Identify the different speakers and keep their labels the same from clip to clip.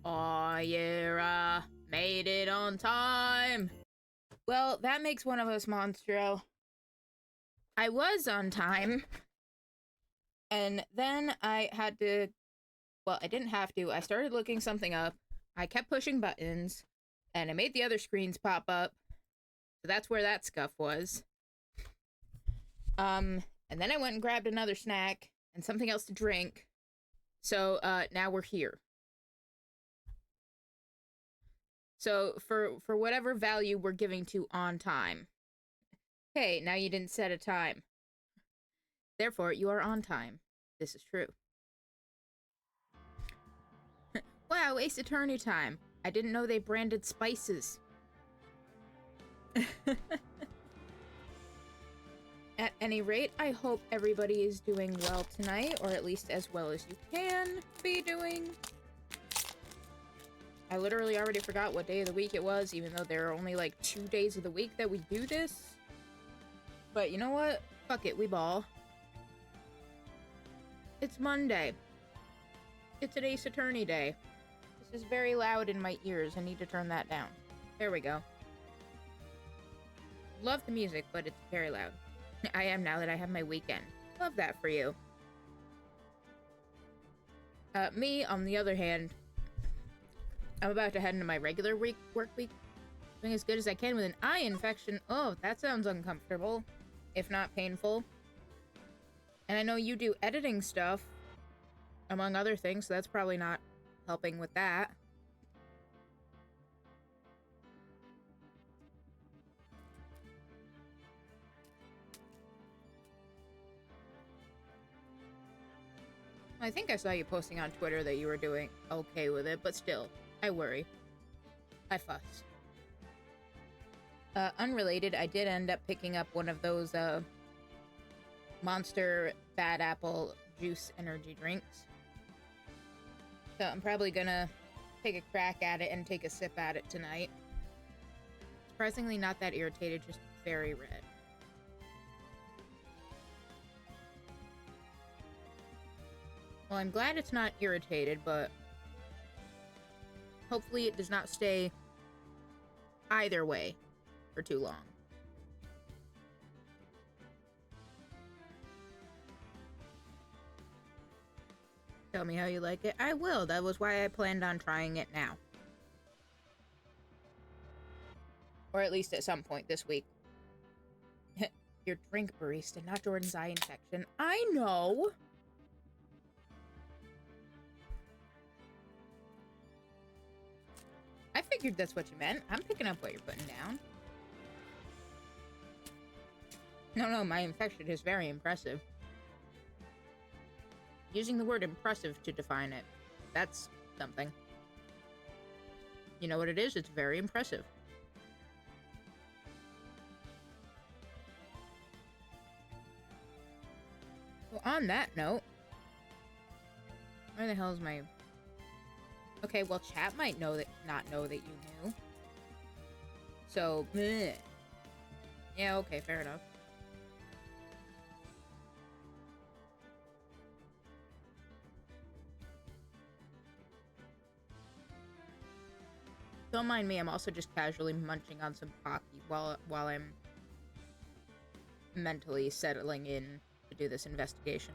Speaker 1: Aw, yeah, made it on time. Well, that makes one of us Monstro. I was on time, and then I had to. Well, I didn't have to. I started looking something up. I kept pushing buttons, and I made the other screens pop up. So that's where that scuff was. And then I went and grabbed another snack and something else to drink. So, now we're here. So, for whatever value we're giving to on time. Hey, now you didn't set a time. Therefore, you are on time. This is true. Wow, Ace Attorney time. I didn't know they branded spices. At any rate, I hope everybody is doing well tonight, or at least as well as you can be doing. I literally already forgot what day of the week it was, even though there are only like 2 days of the week that we do this. But you know what? Fuck it, we ball. It's Monday. It's an Ace Attorney day. This is very loud in my ears. I need to turn that down. There we go. Love the music, but it's very loud. I am now that I have my weekend. Love that for you. Me, on the other hand, I'm about to head into my regular work week. Doing as good as I can with an eye infection. Oh, that sounds uncomfortable, if not painful. And I know you do editing stuff, among other things, so that's probably not helping with that. I think I saw you posting on Twitter that you were doing okay with it, but still, I worry. I fuss. Unrelated, I did end up picking up one of those, Monster Bad Apple Juice energy drinks. So I'm probably gonna take a crack at it and take a sip at it tonight. Surprisingly not that irritated, just very red. Well, I'm glad it's not irritated, but hopefully it does not stay either way for too long. Tell me how you like it. I will. That was why I planned on trying it now. Or at least at some point this week. Your drink, barista, not Jordan's eye infection. I know! I figured that's what you meant. I'm picking up what you're putting down. No, my infection is very impressive. Using the word impressive to define it. That's something. You know what it is? It's very impressive. Well, on that note... Where the hell is my... Okay, well, chat might not know that you knew. So, bleh. Yeah, okay, fair enough. Don't mind me, I'm also just casually munching on some Pocky while I'm mentally settling in to do this investigation.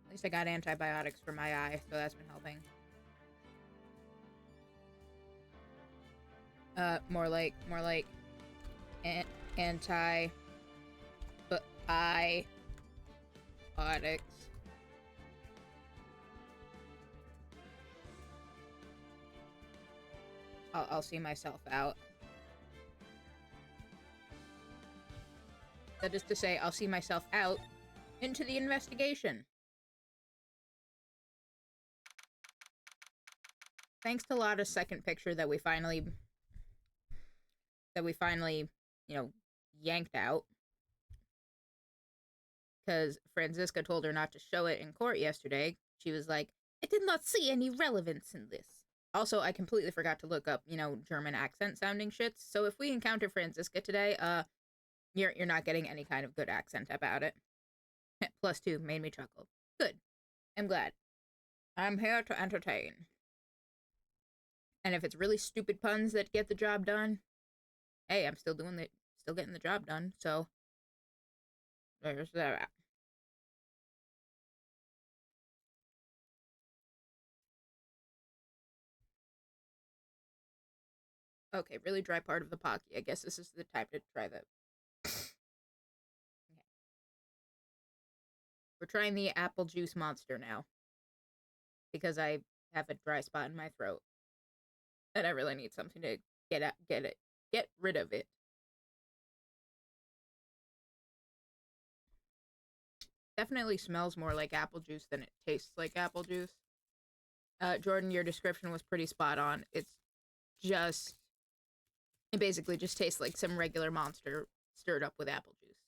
Speaker 1: At least I got antibiotics for my eye, so that's been helping. More like antibiotics. I'll see myself out. That is to say, I'll see myself out into the investigation. Thanks to Lotta's second picture that we finally, you know, yanked out. Because Franziska told her not to show it in court yesterday. She was like, I did not see any relevance in this. Also, I completely forgot to look up, you know, German accent sounding shits. So if we encounter Franziska today, you're not getting any kind of good accent about it. +2 made me chuckle. Good. I'm glad. I'm here to entertain. And if it's really stupid puns that get the job done, hey, I'm still getting the job done, so there's that. Okay, really dry part of the Pocky. I guess this is the time to try the... Okay. We're trying the apple juice monster now. Because I have a dry spot in my throat. And I really need something to get rid of it. Definitely smells more like apple juice than it tastes like apple juice. Jordan, your description was pretty spot on. It basically just tastes like some regular monster stirred up with apple juice.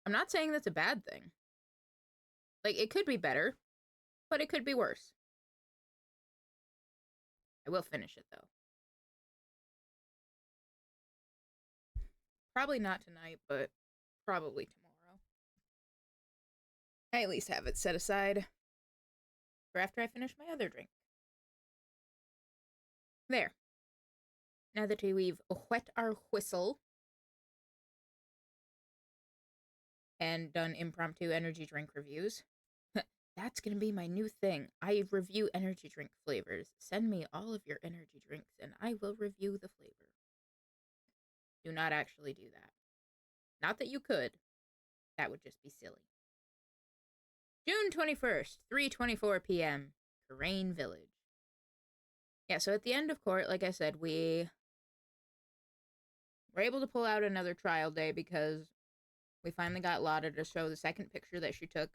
Speaker 1: I'm not saying that's a bad thing. Like, it could be better, but it could be worse. I will finish it, though. Probably not tonight, but probably tomorrow. I at least have it set aside for after I finish my other drink. There. Now that we've whet our whistle and done impromptu energy drink reviews, that's gonna be my new thing. I review energy drink flavors. Send me all of your energy drinks and I will review the flavor. Do not actually do that. Not that you could. That would just be silly. June 21st, 3:24 p.m. Terrain Village. Yeah, so at the end of court, like I said, we were able to pull out another trial day because we finally got Lotta to show the second picture that she took,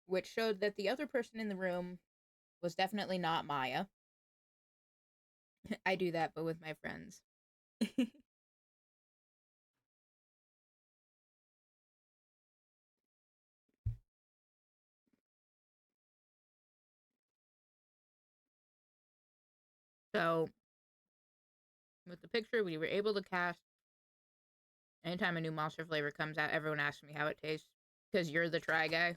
Speaker 1: which showed that the other person in the room was definitely not Maya. I do that, but with my friends. So, with the picture, we were able to cast. Anytime a new monster flavor comes out, everyone asks me how it tastes. Because you're the try guy.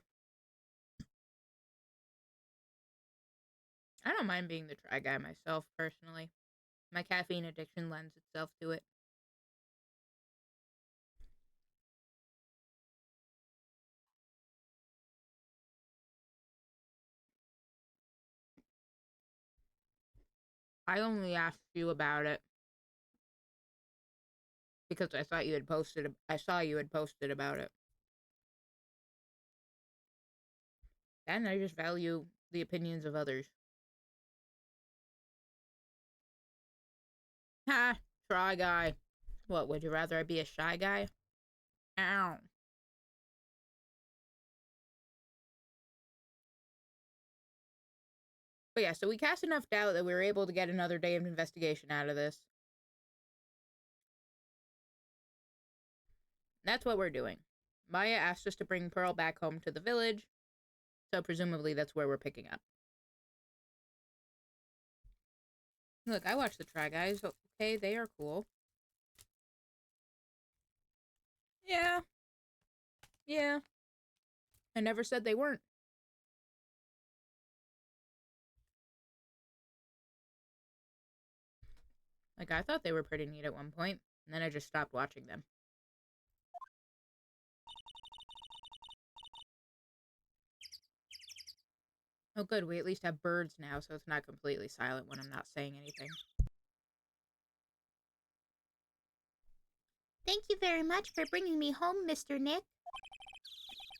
Speaker 1: I don't mind being the try guy myself, personally. My caffeine addiction lends itself to it. I only asked you about it because I thought you had posted. I saw you had posted about it. And I just value the opinions of others. Ha! Try guy. What, would you rather I be a shy guy? Ow. But yeah, so we cast enough doubt that we were able to get another day of investigation out of this. That's what we're doing. Maya asked us to bring Pearl back home to the village, so presumably that's where we're picking up. Look, I watch the Try Guys. Okay, they are cool. Yeah. Yeah. I never said they weren't. Like, I thought they were pretty neat at one point, and then I just stopped watching them. Oh good, we at least have birds now, so it's not completely silent when I'm not saying anything.
Speaker 2: Thank you very much for bringing me home, Mr. Nick.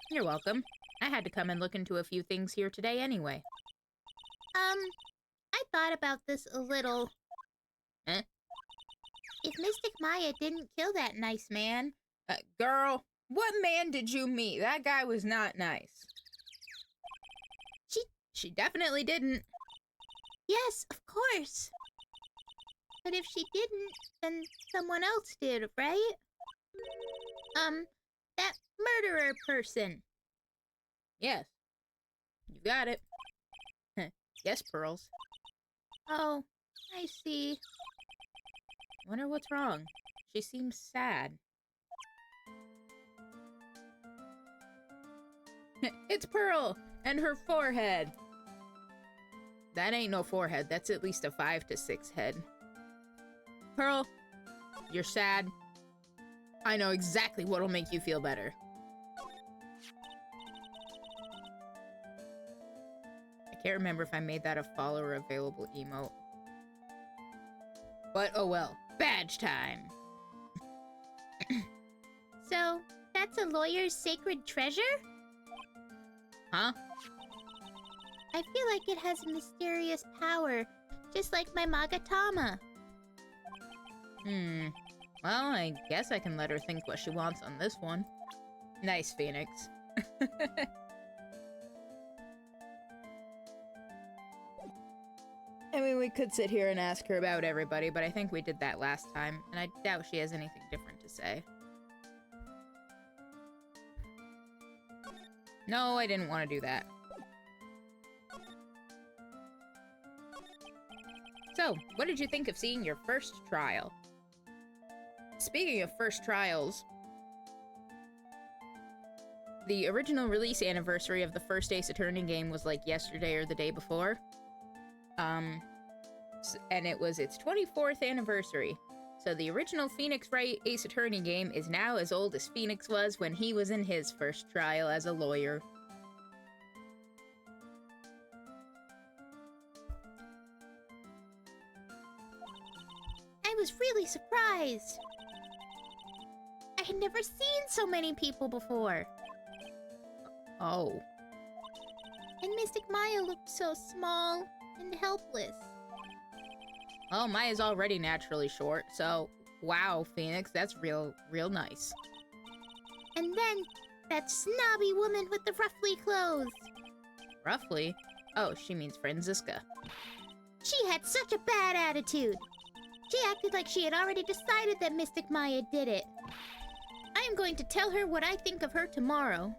Speaker 1: You're welcome. I had to come and look into a few things here today anyway.
Speaker 2: I thought about this a little.
Speaker 1: Eh?
Speaker 2: If Mystic Maya didn't kill that nice man...
Speaker 1: Girl, what man did you meet? That guy was not nice. She definitely didn't.
Speaker 2: Yes, of course. But if she didn't, then someone else did, right? That murderer person.
Speaker 1: Yes. You got it. Yes, Pearls.
Speaker 2: Oh, I see.
Speaker 1: Wonder what's wrong. She seems sad. It's Pearl and her forehead. That ain't no forehead. That's at least a 5 to 6 head. Pearl, you're sad. I know exactly what'll make you feel better. I can't remember if I made that a follower available emote. But oh well. Badge time!
Speaker 2: So, that's a lawyer's sacred treasure?
Speaker 1: Huh?
Speaker 2: I feel like it has a mysterious power, just like my Magatama.
Speaker 1: Well, I guess I can let her think what she wants on this one. Nice, Phoenix. I mean, we could sit here and ask her about everybody, but I think we did that last time, and I doubt she has anything different to say. No, I didn't want to do that. So, what did you think of seeing your first trial? Speaking of first trials, the original release anniversary of the first Ace Attorney game was like yesterday or the day before. And it was its 24th anniversary. So the original Phoenix Wright Ace Attorney game is now as old as Phoenix was when he was in his first trial as a lawyer.
Speaker 2: I was really surprised. I had never seen so many people before.
Speaker 1: Oh.
Speaker 2: And Mystic Maya looked so small and helpless.
Speaker 1: Well, Maya's already naturally short, so wow, Phoenix, that's real nice.
Speaker 2: And then, that snobby woman with the ruffly clothes.
Speaker 1: Roughly? Oh, she means Franziska.
Speaker 2: She had such a bad attitude. She acted like she had already decided that Mystic Maya did it. I am going to tell her what I think of her tomorrow.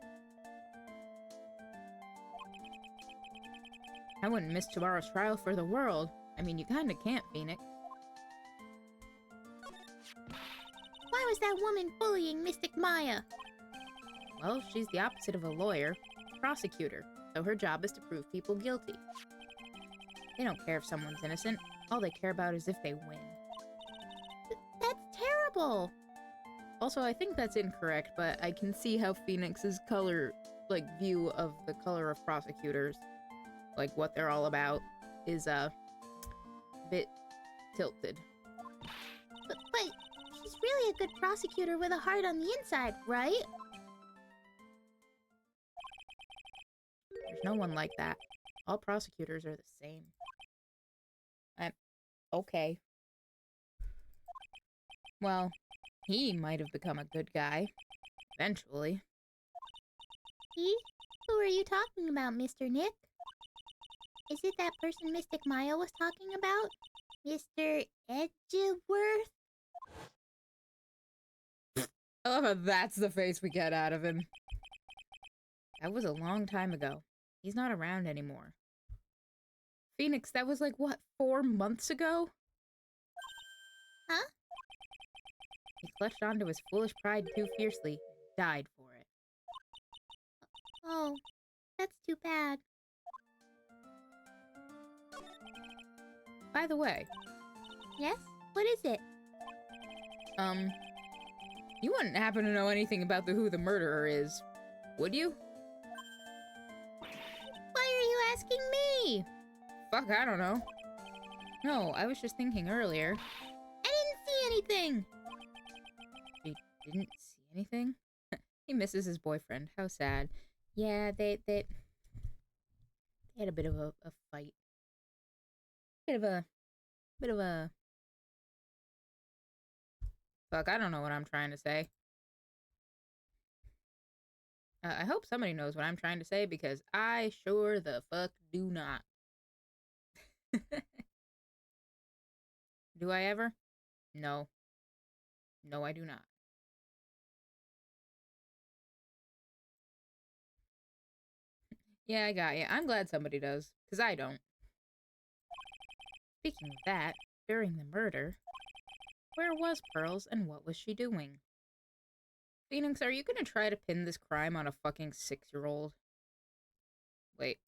Speaker 1: I wouldn't miss tomorrow's trial for the world. I mean, you kinda can't, Phoenix.
Speaker 2: Why was that woman bullying Mystic Maya?
Speaker 1: Well, she's the opposite of a lawyer, a prosecutor, so her job is to prove people guilty. They don't care if someone's innocent. All they care about is if they win.
Speaker 2: That's terrible.
Speaker 1: Also, I think that's incorrect, but I can see how Phoenix's view of the color of prosecutors, like what they're all about, is a bit tilted.
Speaker 2: But she's really a good prosecutor with a heart on the inside, right?
Speaker 1: There's no one like that. All prosecutors are the same. Okay. Well, he might have become a good guy. Eventually.
Speaker 2: He? Who are you talking about, Mr. Nick? Is it that person Mystic Maya was talking about? Mr. Edgeworth?
Speaker 1: I love how that's the face we get out of him. That was a long time ago. He's not around anymore. Phoenix, that was like, what, 4 months ago?
Speaker 2: Huh?
Speaker 1: He clutched onto his foolish pride too fiercely and died for it.
Speaker 2: Oh, that's too bad.
Speaker 1: By the way.
Speaker 2: Yes? What is it?
Speaker 1: You wouldn't happen to know anything about who the murderer is, would you?
Speaker 2: Why are you asking me?
Speaker 1: Fuck, I don't know. No, I was just thinking earlier.
Speaker 2: I didn't see anything!
Speaker 1: He didn't see anything? He misses his boyfriend. How sad. Yeah, they had a bit of a fight. Bit of a... Fuck, I don't know what I'm trying to say. I hope somebody knows what I'm trying to say, because I sure the fuck do not. Do I ever? No. No, I do not. Yeah, I got you. I'm glad somebody does, because I don't. Speaking of that, during the murder, where was Pearls and what was she doing? Phoenix, are you gonna try to pin this crime on a fucking 6-year-old? Wait.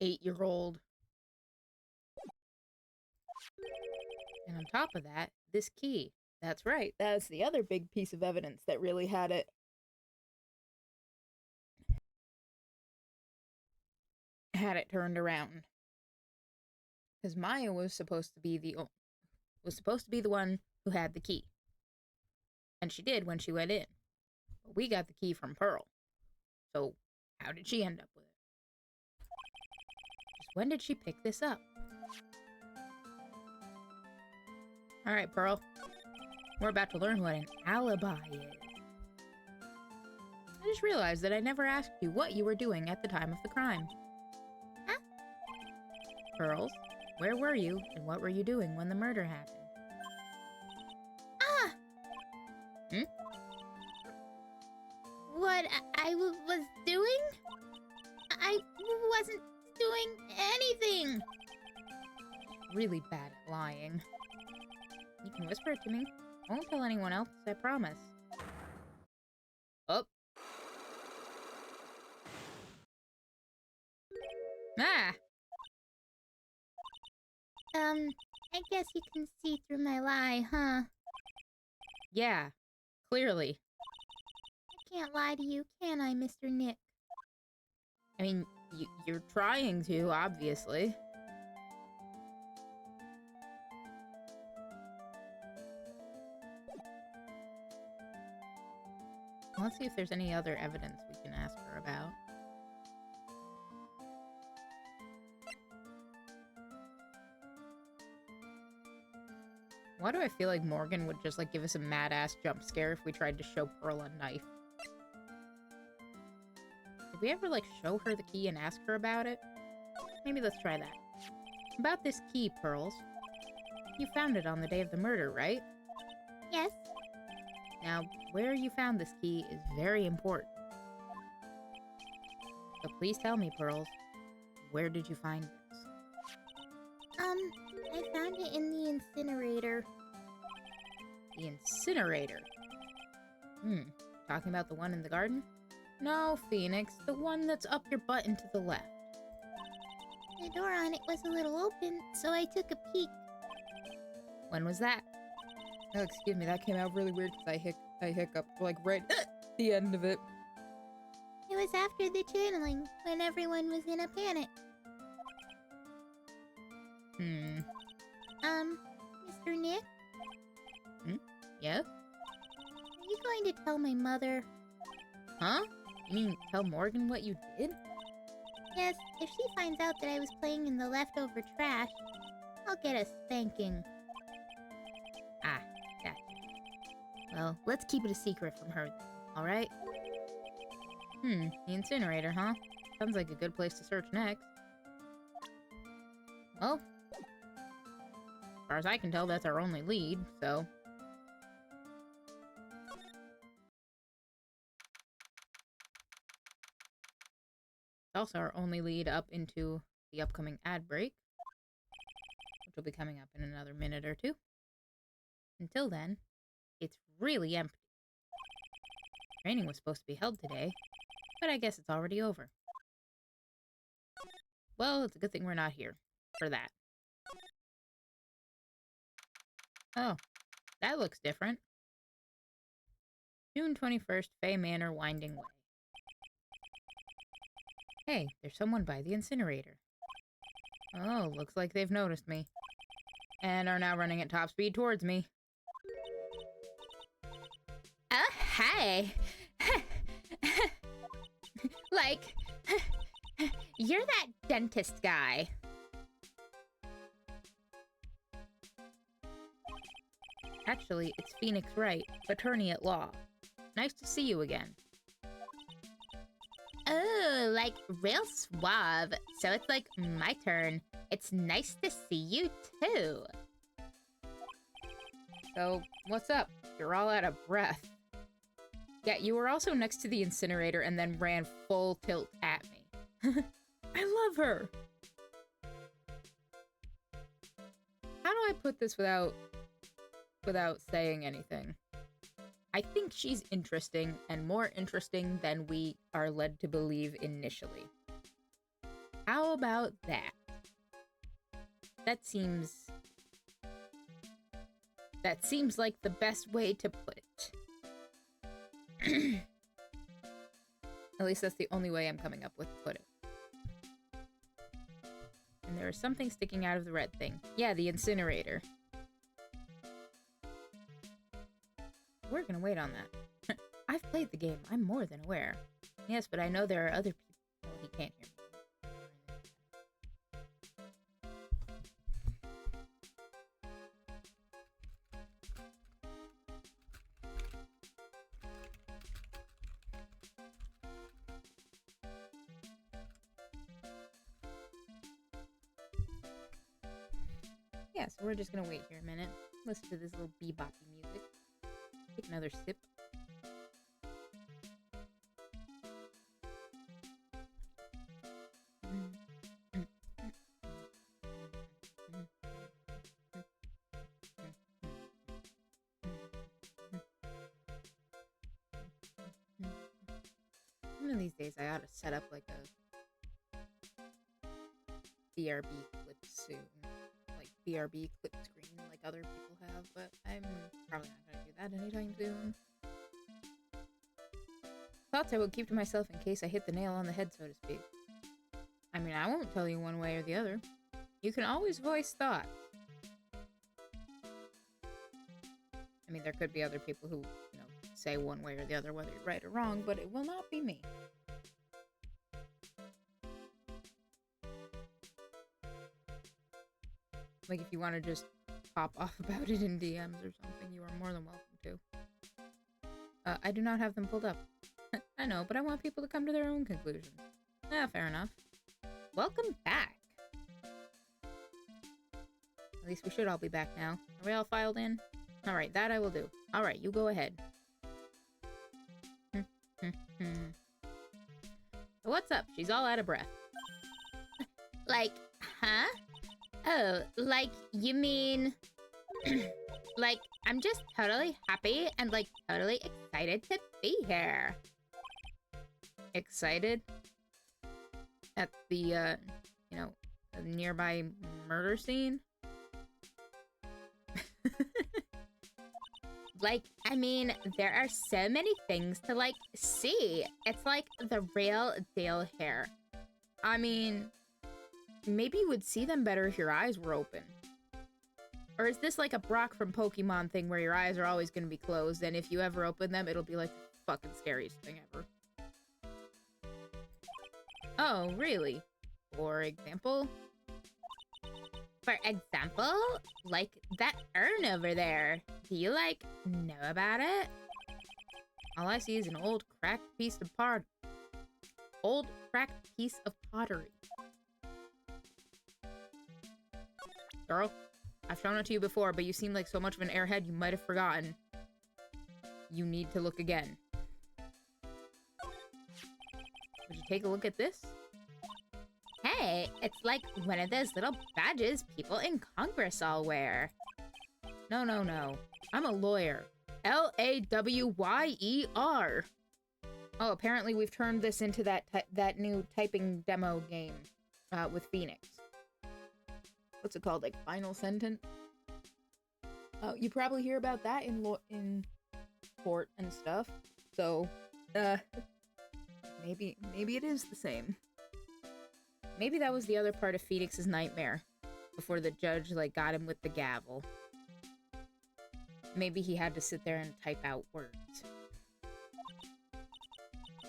Speaker 1: Eight-year-old. And on top of that, this key. That's right. That's the other big piece of evidence that really had it turned around. Because Maya was supposed to be the one who had the key. And she did when she went in. But we got the key from Pearl. So how did she end up with it? Just when did she pick this up? Alright, Pearl. We're about to learn what an alibi is. I just realized that I never asked you what you were doing at the time of the crime.
Speaker 2: Huh?
Speaker 1: Pearls, where were you and what were you doing when the murder happened?
Speaker 2: Ah!
Speaker 1: Hmm?
Speaker 2: What I was doing? I wasn't doing anything.
Speaker 1: Really bad at lying. You can whisper it to me. I won't tell anyone else, I promise. Oh. Ah!
Speaker 2: I guess you can see through my lie, huh?
Speaker 1: Yeah, clearly.
Speaker 2: I can't lie to you, can I, Mr. Nick?
Speaker 1: I mean, you're trying to, obviously. Let's see if there's any other evidence we can ask her about. Why do I feel like Morgan would just, like, give us a mad-ass jump scare if we tried to show Pearl a knife? Did we ever, like, show her the key and ask her about it? Maybe let's try that. About this key, Pearls. You found it on the day of the murder, right?
Speaker 2: Yes.
Speaker 1: Now, where you found this key is very important. So please tell me, Pearls, where did you find this?
Speaker 2: I found it in the incinerator.
Speaker 1: The incinerator? Talking about the one in the garden? No, Phoenix, the one that's up your butt and to the left.
Speaker 2: The door on it was a little open, so I took a peek.
Speaker 1: When was that? Oh, excuse me, that came out really weird because I hiccuped, like, right at the end of it.
Speaker 2: It was after the channeling, when everyone was in a panic. Mr. Nick?
Speaker 1: Yes?
Speaker 2: Are you going to tell my mother?
Speaker 1: Huh? You mean tell Morgan what you did?
Speaker 2: Yes, if she finds out that I was playing in the leftover trash, I'll get a spanking.
Speaker 1: Ah, gotcha. Well, let's keep it a secret from her then, alright? The incinerator, huh? Sounds like a good place to search next. Well, as far as I can tell, that's our only lead, so... It's also our only lead up into the upcoming ad break, which will be coming up in another minute or two. Until then, it's really empty. Training was supposed to be held today, but I guess it's already over. Well, it's a good thing we're not here for that. Oh, that looks different. June 21st, Fay Manor, Winding Way. Hey, there's someone by the incinerator. Oh, looks like they've noticed me. And are now running at top speed towards me.
Speaker 2: Oh, hi! Like, you're that dentist guy.
Speaker 1: Actually, it's Phoenix Wright, attorney at law. Nice to see you again.
Speaker 2: Oh, like real suave. So it's like my turn. It's nice to see you too.
Speaker 1: So, what's up? You're all out of breath. Yeah, you were also next to the incinerator and then ran full tilt at me. I love her! How do I put this without saying anything? I think she's interesting, and more interesting than we are led to believe initially. How about that? That seems like the best way to put it. At least that's the only way I'm coming up with to put it. And there is something sticking out of the red thing. Yeah, the incinerator. We're gonna wait on that. I've played the game. I'm more than aware. Yes, but I know there are other people. Oh, he can't hear me. Yeah, so we're just gonna wait here a minute. Listen to this little beboppy music. Take another sip. One of these days I ought to set up like a BRB clip soon. Like BRB clip screen like other people have, but I'm probably not gonna do that anytime soon. Thoughts I would keep to myself in case I hit the nail on the head, so to speak. I mean, I won't tell you one way or the other. You can always voice thoughts. I mean, there could be other people who, say one way or the other, whether you're right or wrong, but it will not be me. Like, if you want to just pop off about it in DMs or something, you are more than welcome to. I do not have them pulled up. I know, but I want people to come to their own conclusions. Fair enough. Welcome back. At least we should all be back now. Are we all filed in? Alright, that I will do. Alright, you go ahead. So what's up? She's all out of breath.
Speaker 2: Like, huh? Oh, like, you mean... like, I'm just totally happy and, like, totally excited to be here.
Speaker 1: Excited? At the, the nearby murder scene?
Speaker 2: Like, I mean, there are so many things to, like, see. It's like the real deal here.
Speaker 1: I mean, maybe you would see them better if your eyes were open. Or is this like a Brock from Pokemon thing where your eyes are always going to be closed, and if you ever open them, it'll be like the fucking scariest thing ever? Oh, really? For example?
Speaker 2: For example, like that urn over there. Do you, like, know about it?
Speaker 1: All I see is an old cracked piece of pottery. Girl, I've shown it to you before, but you seem like so much of an airhead you might have forgotten. You need to look again. Would you take a look at this?
Speaker 2: Hey, it's like one of those little badges people in Congress all wear.
Speaker 1: No, no, no. I'm a lawyer. Lawyer. Oh, apparently we've turned this into that new typing demo game with Phoenix. What's it called? Like Final Sentence? You probably hear about that in court and stuff. So, maybe it is the same. Maybe that was the other part of Phoenix's nightmare before the judge, like, got him with the gavel. Maybe he had to sit there and type out words.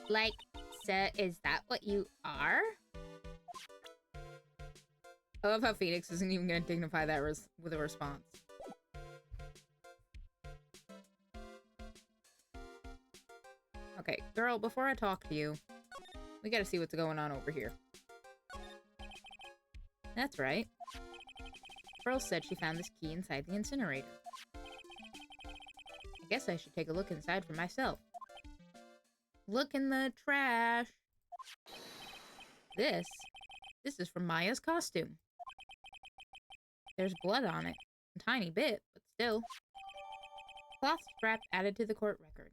Speaker 2: Like, so is that what you are?
Speaker 1: I love how Phoenix isn't even gonna dignify that with a response. Okay, girl, before I talk to you, we gotta see what's going on over here. That's right. Pearl said she found this key inside the incinerator. I guess I should take a look inside for myself. Look in the trash. This is from Maya's costume. There's blood on it. A tiny bit, but still. Cloth scrap added to the court record.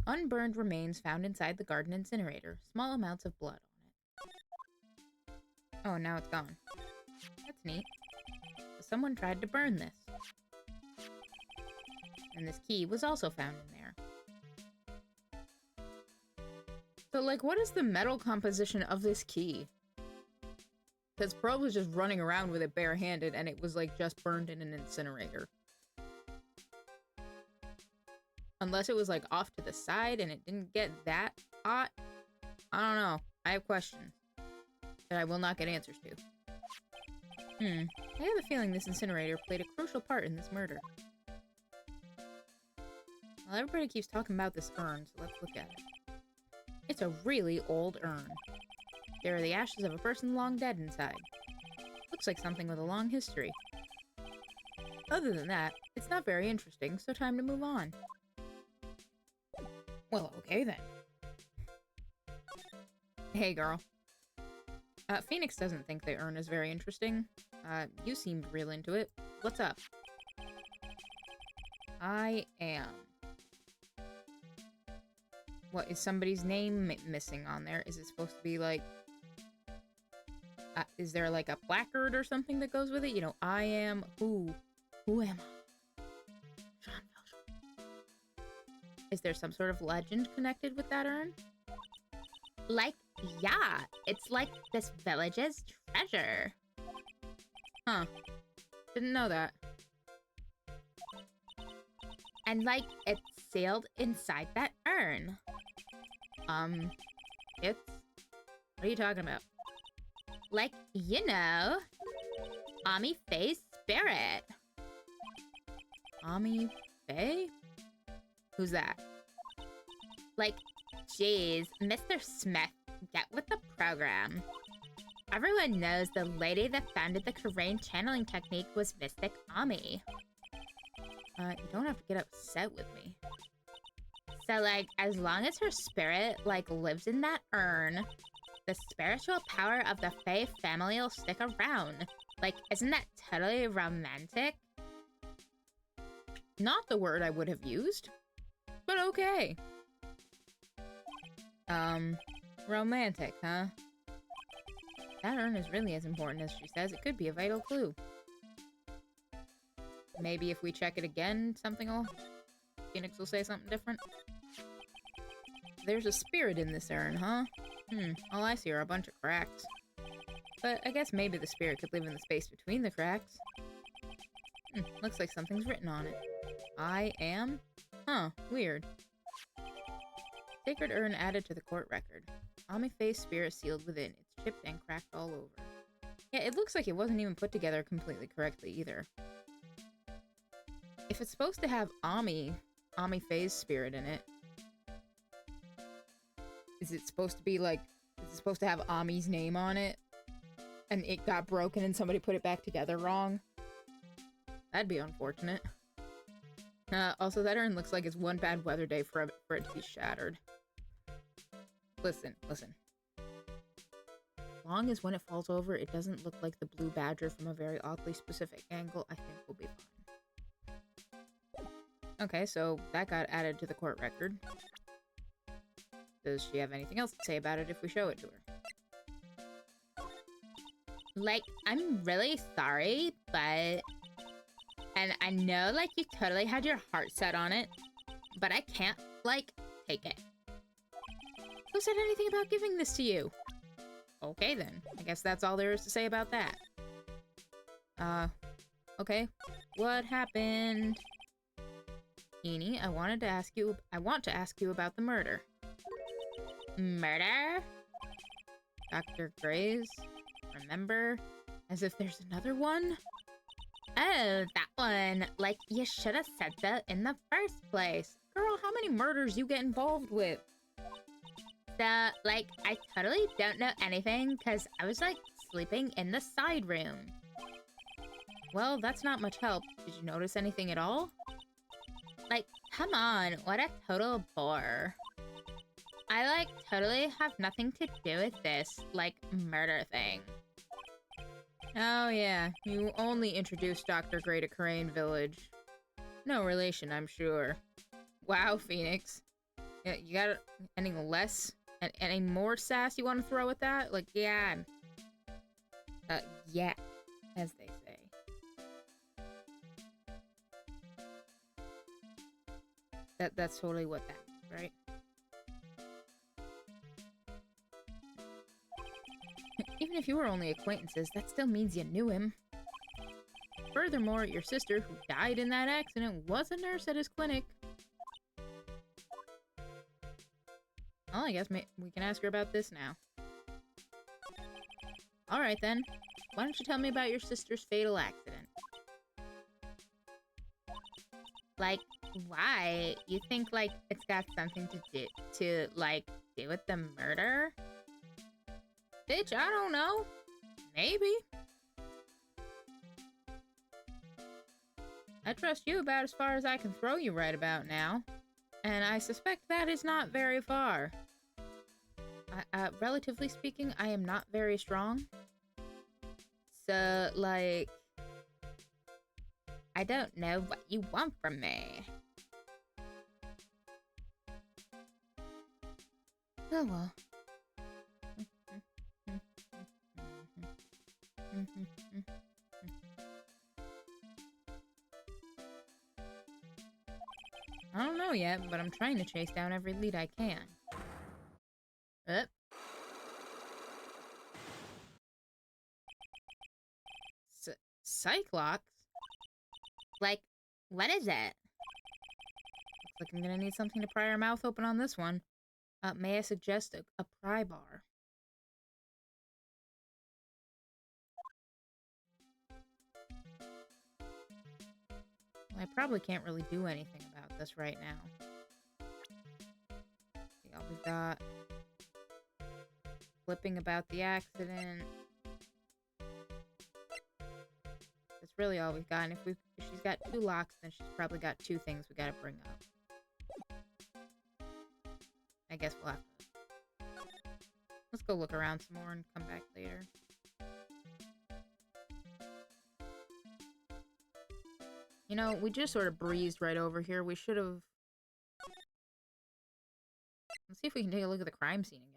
Speaker 1: Unburned remains found inside the garden incinerator. Small amounts of blood on it. Oh, now it's gone. That's neat. So someone tried to burn this. And this key was also found in there. So, like, what is the metal composition of this key? Because Pearl was just running around with it barehanded, and it was, like, just burned in an incinerator. Unless it was, like, off to the side and it didn't get that hot. I don't know. I have questions that I will not get answers to. I have a feeling this incinerator played a crucial part in this murder. Well, everybody keeps talking about this urn, so let's look at it. It's a really old urn. There are the ashes of a person long dead inside. Looks like something with a long history. Other than that, it's not very interesting, so time to move on. Well, okay then. Hey, girl. Phoenix doesn't think the urn is very interesting. You seemed real into it. What's up? I am. What, is somebody's name missing on there? Is it supposed to be like... is there like a placard or something that goes with it? You know, I am who? Who am I? Sean Valjean. Is there some sort of legend connected with that urn?
Speaker 2: Like, yeah, it's like this village's treasure.
Speaker 1: Huh. Didn't know that.
Speaker 2: And like, it's sealed inside that urn.
Speaker 1: It's... What are you talking about?
Speaker 2: Like, you know, Ami Faye's spirit.
Speaker 1: Ami Faye? Who's that?
Speaker 2: Like, geez, Mr. Smith, get with the program. Everyone knows the lady that founded the Karain channeling technique was Mystic Ami.
Speaker 1: You don't have to get upset with me.
Speaker 2: So, like, as long as her spirit, like, lives in that urn, the spiritual power of the Faye family will stick around. Like, isn't that totally romantic?
Speaker 1: Not the word I would have used, but okay. Romantic, huh? That urn is really as important as she says. It could be a vital clue. Maybe if we check it again, Phoenix will say something different. There's a spirit in this urn, huh? All I see are a bunch of cracks. But I guess maybe the spirit could live in the space between the cracks. Looks like something's written on it. I am? Huh, weird. Sacred urn added to the court record. Ami Faye's spirit sealed within. It's chipped and cracked all over. Yeah, it looks like it wasn't even put together completely correctly either. If it's supposed to have Ami Faye's spirit in it, is it supposed to be like, is it supposed to have Ami's name on it? And it got broken and somebody put it back together wrong? That'd be unfortunate. Also, that urn looks like it's one bad weather day for it to be shattered. Listen. As long as when it falls over, it doesn't look like the blue badger from a very oddly specific angle, I think we'll be fine. Okay, so that got added to the court record. Does she have anything else to say about it if we show it to her?
Speaker 2: Like, I'm really sorry, but... And I know, like, you totally had your heart set on it, but I can't, like, take it.
Speaker 1: Who said anything about giving this to you? Okay then, I guess that's all there is to say about that. Okay. What happened? Eenie, I want to ask you about the murder.
Speaker 2: Murder?
Speaker 1: Dr. Gray's? Remember? As if there's another one?
Speaker 2: Oh, that one. Like, you should have said that in the first place.
Speaker 1: Girl, how many murders you get involved with?
Speaker 2: So, like, I totally don't know anything because I was, like, sleeping in the side room.
Speaker 1: Well, that's not much help. Did you notice anything at all?
Speaker 2: Like, come on, what a total bore. I, like, totally have nothing to do with this, like, murder thing.
Speaker 1: Oh yeah, you only introduced Dr. Gray to Karain Village. No relation, I'm sure. Wow, Phoenix. Yeah, you got any less, any more sass you want to throw at that? Like, yeah. Yeah, as they say. That's totally what that means, right? Even if you were only acquaintances, that still means you knew him. Furthermore, your sister, who died in that accident, was a nurse at his clinic. Well, I guess we can ask her about this now. Alright then, why don't you tell me about your sister's fatal accident?
Speaker 2: Like, why? You think, like, it's got something to do with the murder?
Speaker 1: Bitch, I don't know. Maybe. I trust you about as far as I can throw you right about now. And I suspect that is not very far. Relatively speaking, I am not very strong. So, like...
Speaker 2: I don't know what you want from me.
Speaker 1: Oh well. I don't know yet, but I'm trying to chase down every lead I can. Cyclops?
Speaker 2: Like, what is it?
Speaker 1: Looks like I'm gonna need something to pry our mouth open on this one. May I suggest a pry bar? Well, I probably can't really do anything about this right now. See, all we've got... flipping about the accident. That's really all we've got. And if she's got 2 locks, then she's probably got 2 things we gotta bring up. I guess we'll have to... Let's go look around some more and come back later. You know, we just sort of breezed right over here. We should have... Let's see if we can take a look at the crime scene again.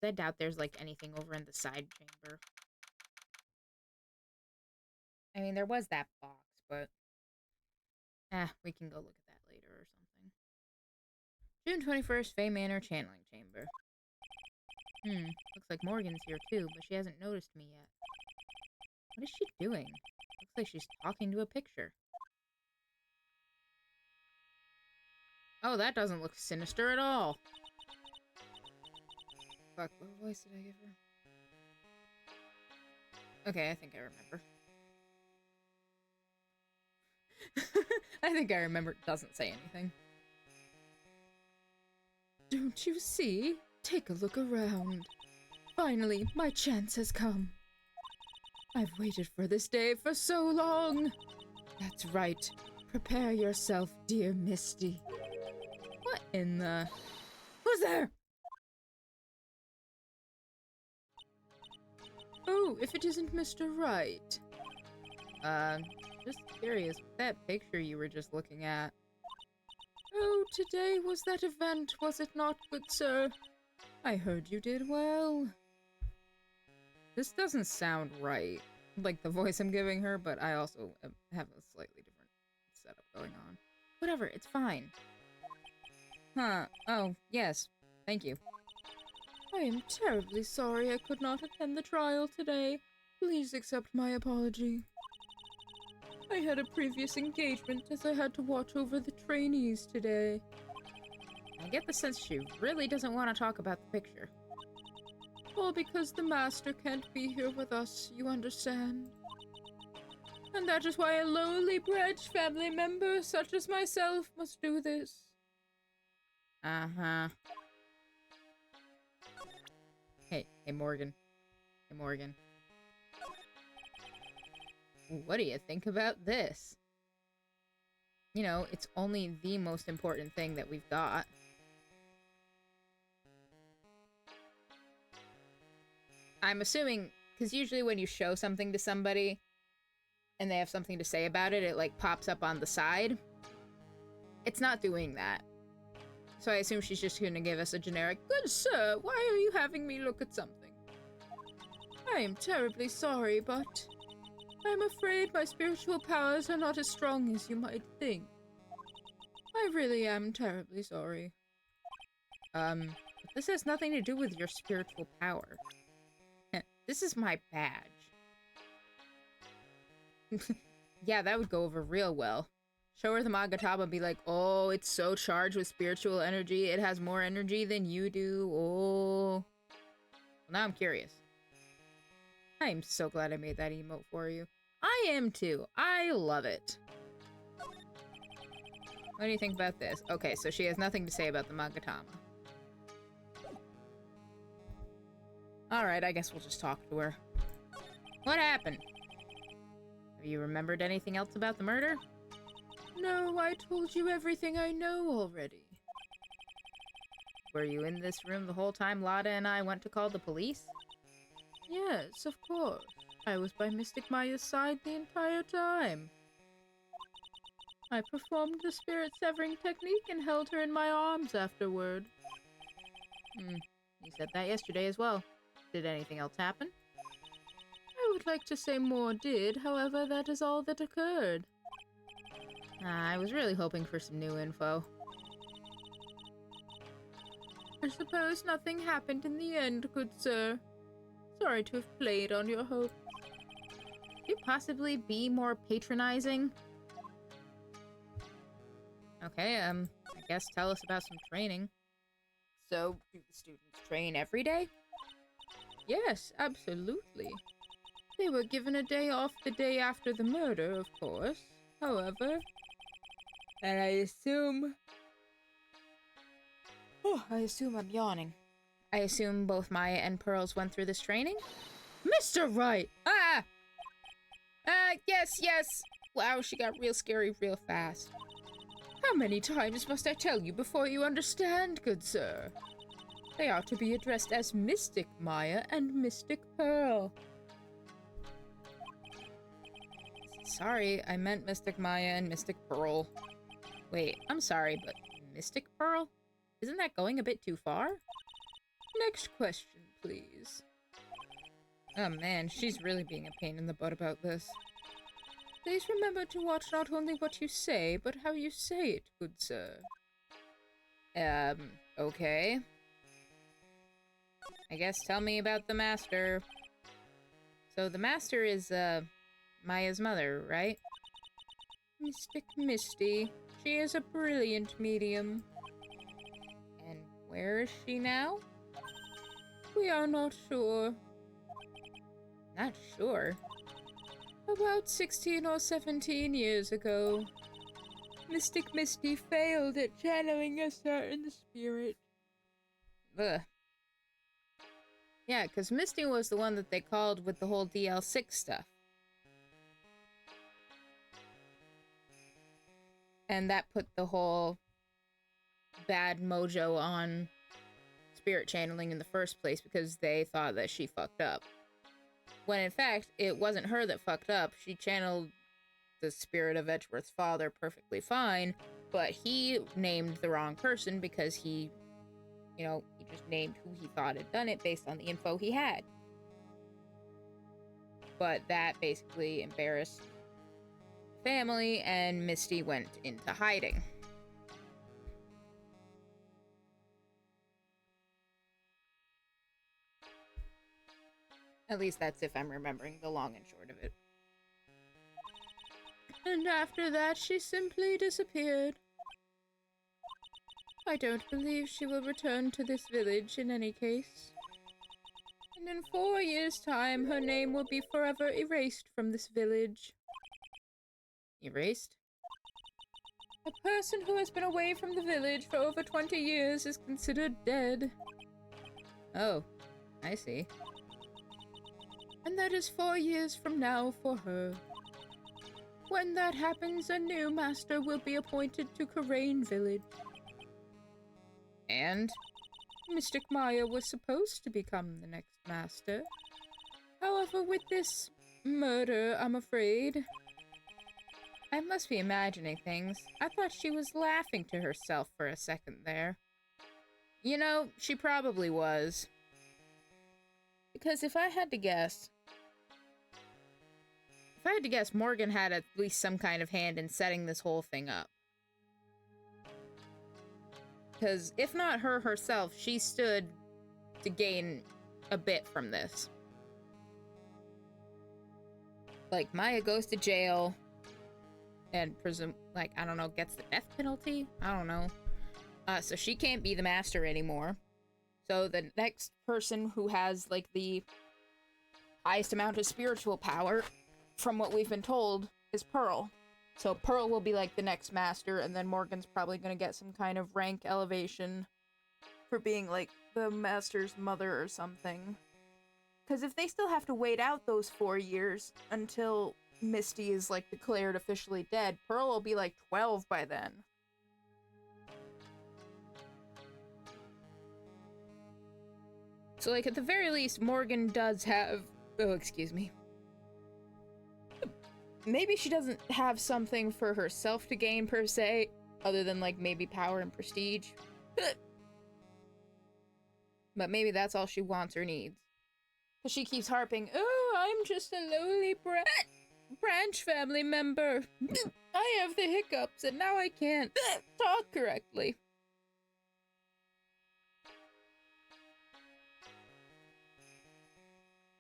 Speaker 1: I doubt there's, like, anything over in the side chamber. I mean, there was that box, but... we can go look at that later or something. June 21st, Fay Manor Channeling Chamber. Looks like Morgan's here too, but she hasn't noticed me yet. What is she doing? Looks like she's talking to a picture. Oh, that doesn't look sinister at all. Fuck, what voice did I give her? Okay, I think I remember. I think I remember it doesn't say anything. Don't you see? Take a look around. Finally, my chance has come. I've waited for this day for so long. That's right. Prepare yourself, dear Misty. What in the... Who's there? Oh, if it isn't Mr. Wright. Just curious, that picture you were just looking at. Oh, today was that event, was it not, good sir? I heard you did well. This doesn't sound right, like the voice I'm giving her, but I also have a slightly different setup going on. Whatever, it's fine. Huh, oh, yes, thank you. I am terribly sorry I could not attend the trial today. Please accept my apology. I had a previous engagement as I had to watch over the trainees today. I get the sense she really doesn't want to talk about the picture. All because the master can't be here with us, you understand? And that is why a lowly bred family member such as myself must do this. Uh-huh. Hey Morgan. Hey Morgan. What do you think about this? You know, it's only the most important thing that we've got. I'm assuming, because usually when you show something to somebody, and they have something to say about it, it like pops up on the side. It's not doing that. So I assume she's just gonna give us a generic, "Good sir, why are you having me look at something? I am terribly sorry, but I'm afraid my spiritual powers are not as strong as you might think. I really am terribly sorry." But this has nothing to do with your spiritual power. This is my badge. Yeah, that would go over real well. Show her the Magatama and be like, "Oh, it's so charged with spiritual energy. It has more energy than you do. Oh." Well, now I'm curious. I am so glad I made that emote for you. I am too. I love it. What do you think about this? Okay, so she has nothing to say about the Magatama. Alright, I guess we'll just talk to her. What happened? Have you remembered anything else about the murder? No, I told you everything I know already. Were you in this room the whole time Lada and I went to call the police? Yes, of course. I was by Mystic Maya's side the entire time. I performed the spirit severing technique and held her in my arms afterward. You said that yesterday as well. Did anything else happen? I would like to say more did, however, that is all that occurred. I was really hoping for some new info. I suppose nothing happened in the end, good sir. Sorry to have played on your hopes. Could you possibly be more patronizing? Okay, I guess tell us about some training. So, do the students train every day? Yes, absolutely. They were given a day off the day after the murder, of course. However, and I assume I'm yawning. I assume both Maya and Pearls went through this training? Mr. Wright! Yes. Wow, she got real scary real fast. How many times must I tell you before you understand, good sir? They are to be addressed as Mystic Maya and Mystic Pearl. Sorry, I meant Mystic Maya and Mystic Pearl. Wait, I'm sorry, but Mystic Pearl? Isn't that going a bit too far? Next question, please. Oh man, she's really being a pain in the butt about this. Please remember to watch not only what you say, but how you say it, good sir. Okay. I guess tell me about the Master. So the Master is, Maya's mother, right? Mystic Misty. She is a brilliant medium. And where is she now? We are not sure. Not sure? About 16 or 17 years ago, Mystic Misty failed at channeling a certain spirit. Ugh. Yeah, because Misty was the one that they called with the whole DL6 stuff. And that put the whole bad mojo on spirit channeling in the first place because they thought that she fucked up. When in fact, it wasn't her that fucked up. She channeled the spirit of Edgeworth's father perfectly fine, but he named the wrong person because he just named who he thought had done it based on the info he had. But that basically embarrassed the family, and Misty went into hiding. At least that's if I'm remembering the long and short of it. And after that, she simply disappeared. I don't believe she will return to this village in any case. And in 4 years' time, her name will be forever erased from this village. Erased? A person who has been away from the village for over 20 years is considered dead. Oh, I see. And that is 4 years from now for her. When that happens, a new master will be appointed to Karain Village. And? Mystic Maya was supposed to become the next master. However, with this Murder, I'm afraid. I must be imagining things. I thought she was laughing to herself for a second there. You know, she probably was. Because if I had to guess, Morgan had at least some kind of hand in setting this whole thing up. Because if not her herself, she stood to gain a bit from this. Like, Maya goes to jail and I don't know, gets the death penalty? I don't know. So she can't be the master anymore. So the next person who has, like, the highest amount of spiritual power, from what we've been told, is Pearl. So Pearl will be, like, the next master, and then Morgan's probably gonna get some kind of rank elevation for being, like, the master's mother or something. Because if they still have to wait out those 4 years until Misty is, like, declared officially dead, Pearl will be, like, 12 by then. So, like, at the very least, Morgan does have... Oh, excuse me. Maybe she doesn't have something for herself to gain, per se, other than, like, maybe power and prestige. But maybe that's all she wants or needs. Because she keeps harping, oh, I'm just a lowly branch family member. I have the hiccups, and now I can't talk correctly.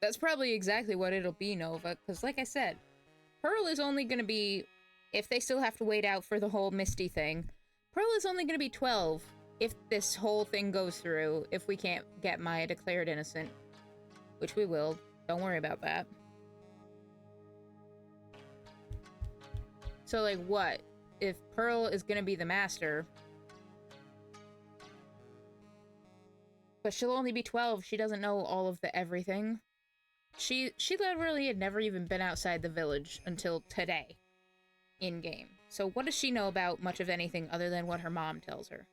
Speaker 1: That's probably exactly what it'll be, Nova, because like I said, Pearl is only gonna be, if they still have to wait out for the whole Misty thing, Pearl is only gonna be 12 if this whole thing goes through, if we can't get Maya declared innocent. Which we will. Don't worry about that. So, like, what? If Pearl is gonna be the master, but she'll only be 12, she doesn't know all of the everything. She literally had never even been outside the village until today, in-game. So what does she know about much of anything other than what her mom tells her?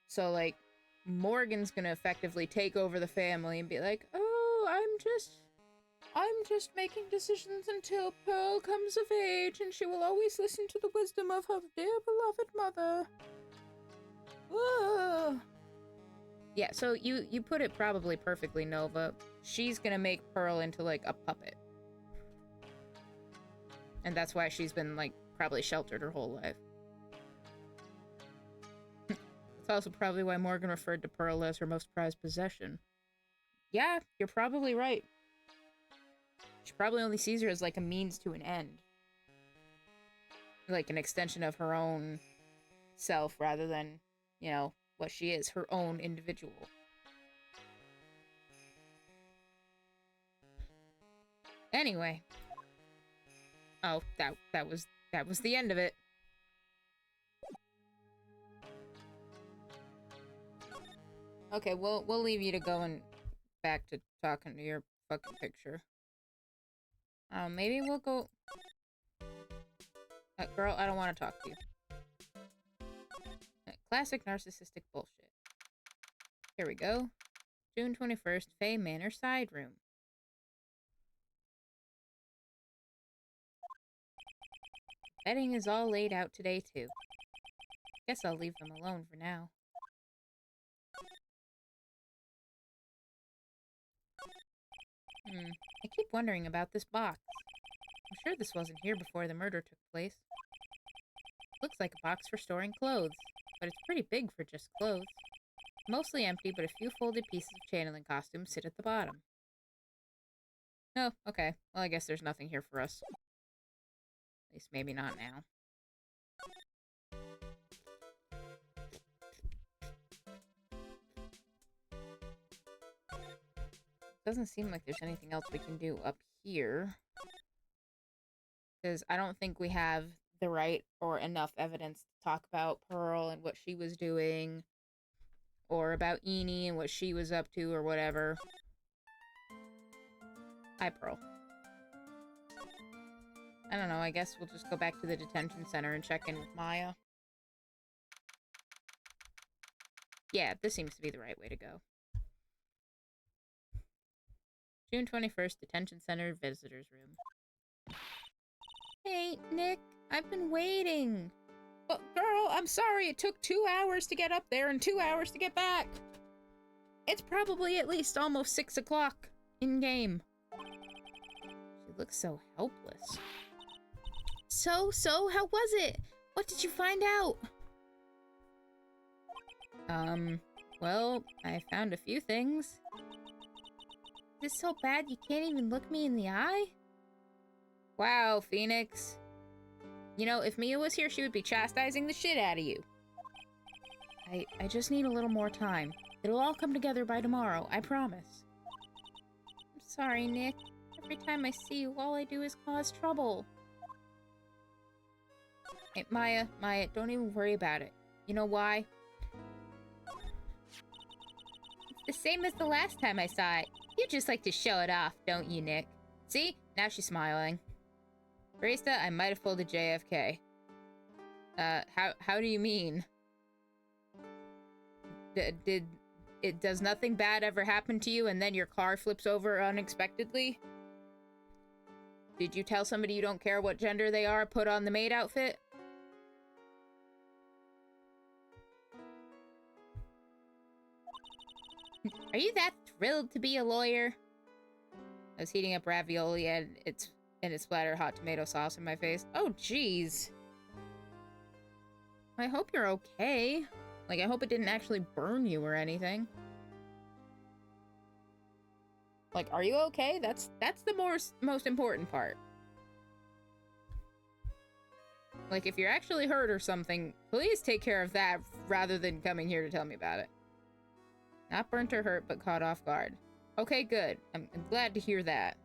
Speaker 1: So, like, Morgan's gonna effectively take over the family and be like, oh, I'm just making decisions until Pearl comes of age, and she will always listen to the wisdom of her dear beloved mother. Ugh. Yeah, so you put it probably perfectly, Nova. She's gonna make Pearl into, like, a puppet. And that's why she's been, like, probably sheltered her whole life. It's also probably why Morgan referred to Pearl as her most prized possession. Yeah, you're probably right. She probably only sees her as, like, a means to an end. Like, an extension of her own self rather than, you know, what she is, her own individual. Anyway. Oh, that was the end of it. Okay, we'll leave you to go and back to talking to your fucking picture. Maybe we'll go... girl, I don't want to talk to you. Classic narcissistic bullshit. Here we go. June 21st, Fay Manor Side Room. Bedding is all laid out today, too. Guess I'll leave them alone for now. I keep wondering about this box. I'm sure this wasn't here before the murder took place. Looks like a box for storing clothes, but it's pretty big for just clothes. Mostly empty, but a few folded pieces of channeling costumes sit at the bottom. Oh, okay. Well, I guess there's nothing here for us. At least maybe not now. Doesn't seem like there's anything else we can do up here. Because I don't think we have the right or enough evidence to talk about Pearl and what she was doing. Or about Eenie and what she was up to or whatever. Hi, Pearl. I don't know, I guess we'll just go back to the detention center and check in with Maya. Yeah, this seems to be the right way to go. June 21st, Detention Center Visitors Room.
Speaker 2: Hey, Nick, I've been waiting.
Speaker 1: But girl, I'm sorry it took 2 hours to get up there and 2 hours to get back. It's probably at least almost 6 o'clock in-game.
Speaker 2: She looks so helpless. So, how was it? What did you find out?
Speaker 1: Well, I found a few things.
Speaker 2: Is this so bad you can't even look me in the eye?
Speaker 1: Wow, Phoenix. You know, if Mia was here, she would be chastising the shit out of you.
Speaker 2: I just need a little more time. It'll all come together by tomorrow, I promise. I'm sorry, Nick. Every time I see you, all I do is cause trouble.
Speaker 1: Hey, Maya, don't even worry about it. You know why?
Speaker 2: It's the same as the last time I saw it. You just like to show it off, don't you, Nick?
Speaker 1: See? Now she's smiling. Barista, I might have pulled a JFK. How do you mean? Does nothing bad ever happen to you and then your car flips over unexpectedly? Did you tell somebody you don't care what gender they are, put on the maid outfit?
Speaker 2: Are you that thrilled to be a lawyer?
Speaker 1: I was heating up ravioli and it splattered hot tomato sauce in my face. Oh, jeez. I hope you're okay. Like, I hope it didn't actually burn you or anything. Like, are you okay? That's the most important part. Like, if you're actually hurt or something, please take care of that rather than coming here to tell me about it. Not burnt or hurt, but caught off guard. Okay, good. I'm glad to hear that.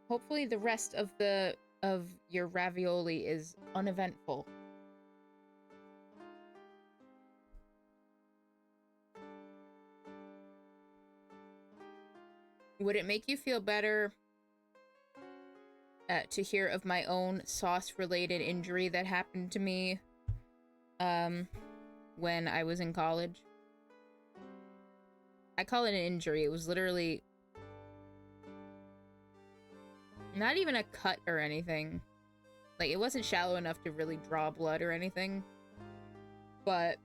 Speaker 1: Hopefully the rest of your ravioli is uneventful. Would it make you feel better to hear of my own sauce-related injury that happened to me when I was in college? I call it an injury. It was literally not even a cut or anything. Like, it wasn't shallow enough to really draw blood or anything. But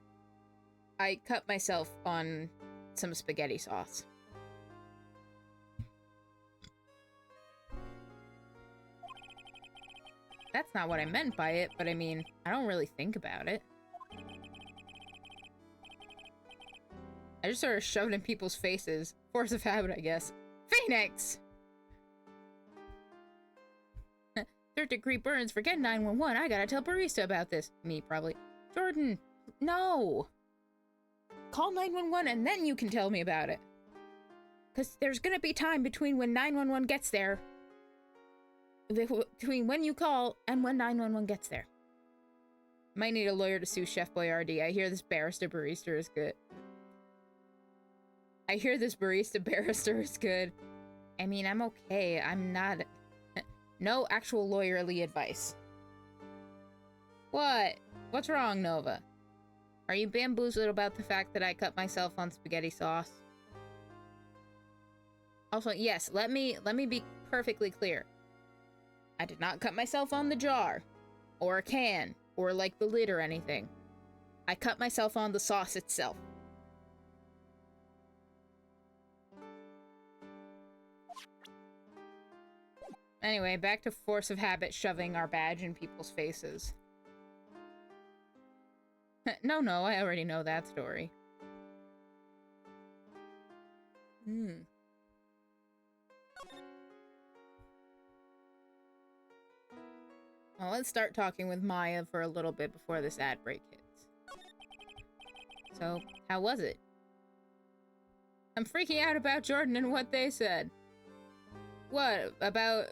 Speaker 1: I cut myself on some spaghetti sauce. That's not what I meant by it, but I mean, I don't really think about it. I just sort of shoved in people's faces. Force of habit, I guess. Phoenix! Third-degree burns, forget 911. I gotta tell Barista about this. Me, probably. Jordan, no! Call 911 and then you can tell me about it. Because there's gonna be time between when 911 gets there. Between when you call and when 911 gets there. Might need a lawyer to sue Chef Boyardee. I hear this barrister is good. I hear this barrister is good. I mean, I'm okay. I'm not... No actual lawyerly advice. What? What's wrong, Nova? Are you bamboozled about the fact that I cut myself on spaghetti sauce? Also, yes, let me be perfectly clear. I did not cut myself on the jar, or a can, or like the lid or anything. I cut myself on the sauce itself. Anyway, back to force of habit shoving our badge in people's faces. No, I already know that story. Well, let's start talking with Maya for a little bit before this ad break hits. So, how was it? I'm freaking out about Jordan and what they said. What, about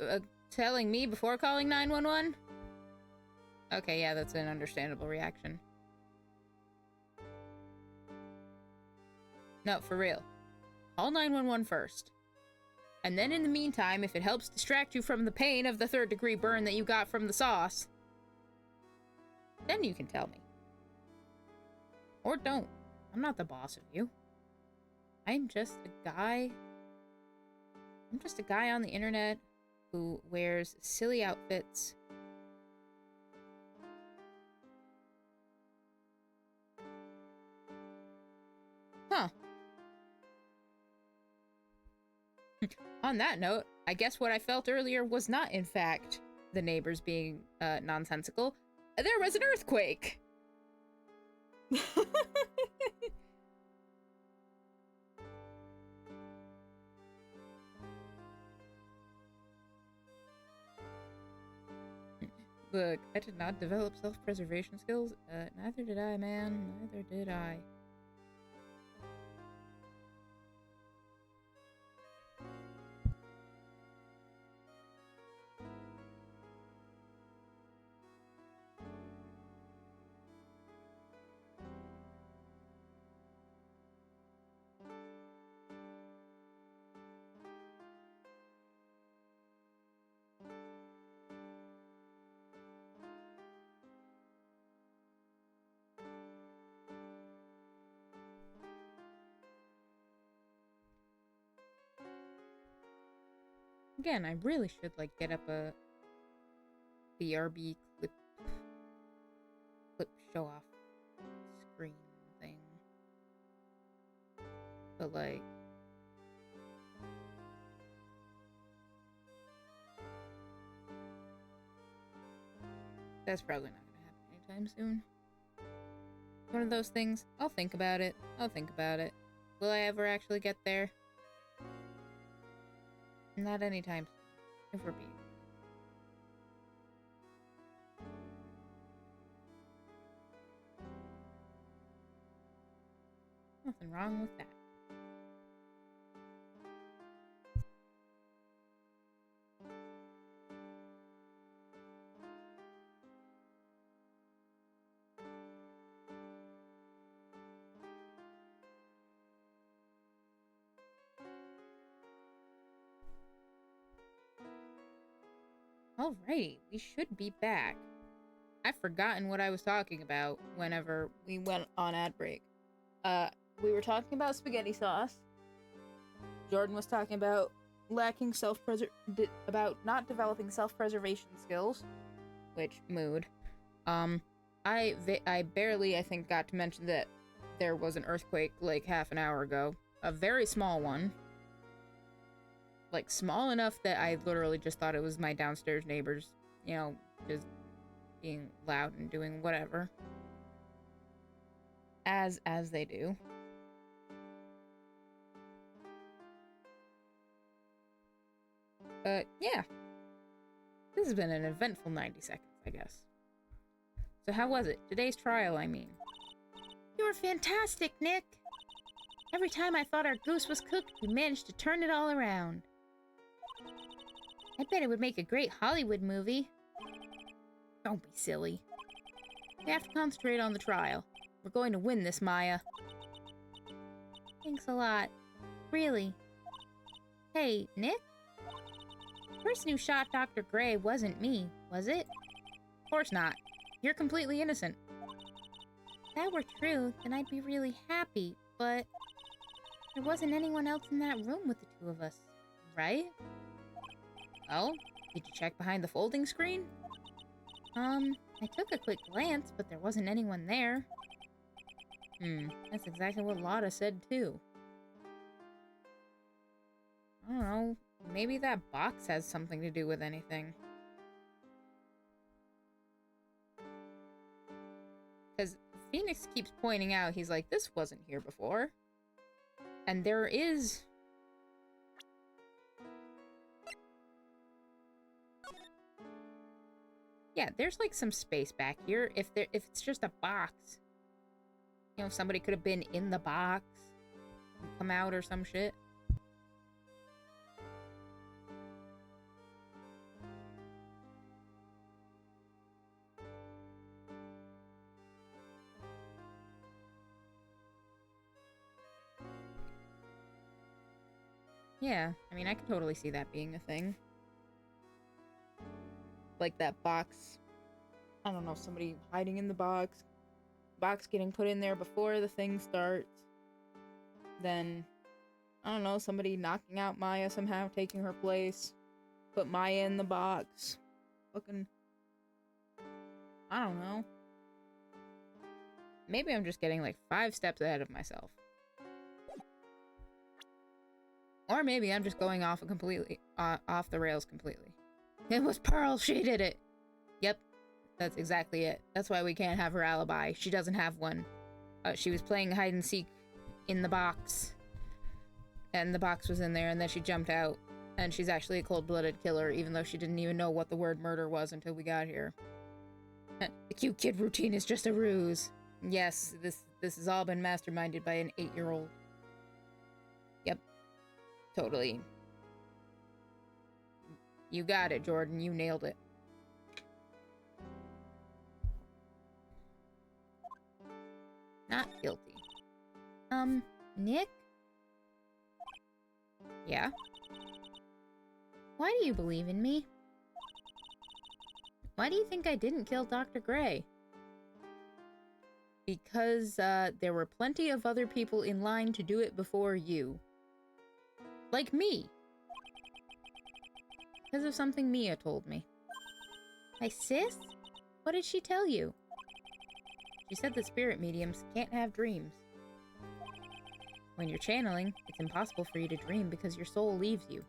Speaker 1: telling me before calling 911? Okay, yeah, that's an understandable reaction. No, for real. Call 911 first. And then in the meantime, if it helps distract you from the pain of the third-degree burn that you got from the sauce, then you can tell me. Or don't. I'm not the boss of you. I'm just a guy. I'm just a guy on the internet who wears silly outfits. Huh. On that note, I guess what I felt earlier was not, in fact, the neighbors being nonsensical. There was an earthquake! Look, I did not develop self-preservation skills. Neither did I, man. Neither did I. Again, I really should, like, get up a BRB clip show-off screen thing. But, like... that's probably not gonna happen anytime soon. One of those things, I'll think about it. I'll think about it. Will I ever actually get there? Not anytime soon, if we're being. Nothing wrong with that. Alrighty, we should be back. I've forgotten what I was talking about whenever we went on ad break. We were talking about spaghetti sauce. Jordan was talking about lacking about not developing self-preservation skills, which mood. I barely, I think, got to mention that there was an earthquake like half an hour ago. A very small one. Like, small enough that I literally just thought it was my downstairs neighbors, you know, just being loud and doing whatever. As they do. Yeah. This has been an eventful 90 seconds, I guess. So how was it? Today's trial, I mean.
Speaker 2: You were fantastic, Nick! Every time I thought our goose was cooked, you managed to turn it all around. I bet it would make a great Hollywood movie.
Speaker 1: Don't be silly. We have to concentrate on the trial. We're going to win this, Maya.
Speaker 2: Thanks a lot. Really. Hey, Nick? The person who shot Dr. Gray wasn't me, was it?
Speaker 1: Of course not. You're completely innocent.
Speaker 2: If that were true, then I'd be really happy, but there wasn't anyone else in that room with the two of us, right?
Speaker 1: Well, did you check behind the folding screen?
Speaker 2: I took a quick glance, but there wasn't anyone there.
Speaker 1: That's exactly what Lotta said, too. I don't know, maybe that box has something to do with anything. Because Phoenix keeps pointing out, he's like, this wasn't here before. And there is... yeah, there's like some space back here. If it's just a box. You know, somebody could have been in the box and come out or some shit. Yeah, I mean, I could totally see that being a thing. Like that box. I don't know, somebody hiding in the box. Box getting put in there before the thing starts. Then I don't know, somebody knocking out Maya somehow, taking her place. Put Maya in the box. Fucking... I don't know. Maybe I'm just getting like 5 steps ahead of myself. Or maybe I'm just going off off the rails completely. It was Pearl, she did it! Yep, that's exactly it. That's why we can't have her alibi. She doesn't have one. She was playing hide and seek in the box. And the box was in there, and then she jumped out. And she's actually a cold-blooded killer, even though she didn't even know what the word murder was until we got here. The cute kid routine is just a ruse. Yes, this has all been masterminded by an 8-year-old. Yep. Totally. You got it, Jordan. You nailed it. Not guilty.
Speaker 2: Nick?
Speaker 1: Yeah?
Speaker 2: Why do you believe in me? Why do you think I didn't kill Dr. Gray?
Speaker 1: Because, there were plenty of other people in line to do it before you. Like me. Because of something Mia told me.
Speaker 2: My sis? What did she tell you?
Speaker 1: She said that spirit mediums can't have dreams. When you're channeling, it's impossible for you to dream because your soul leaves you.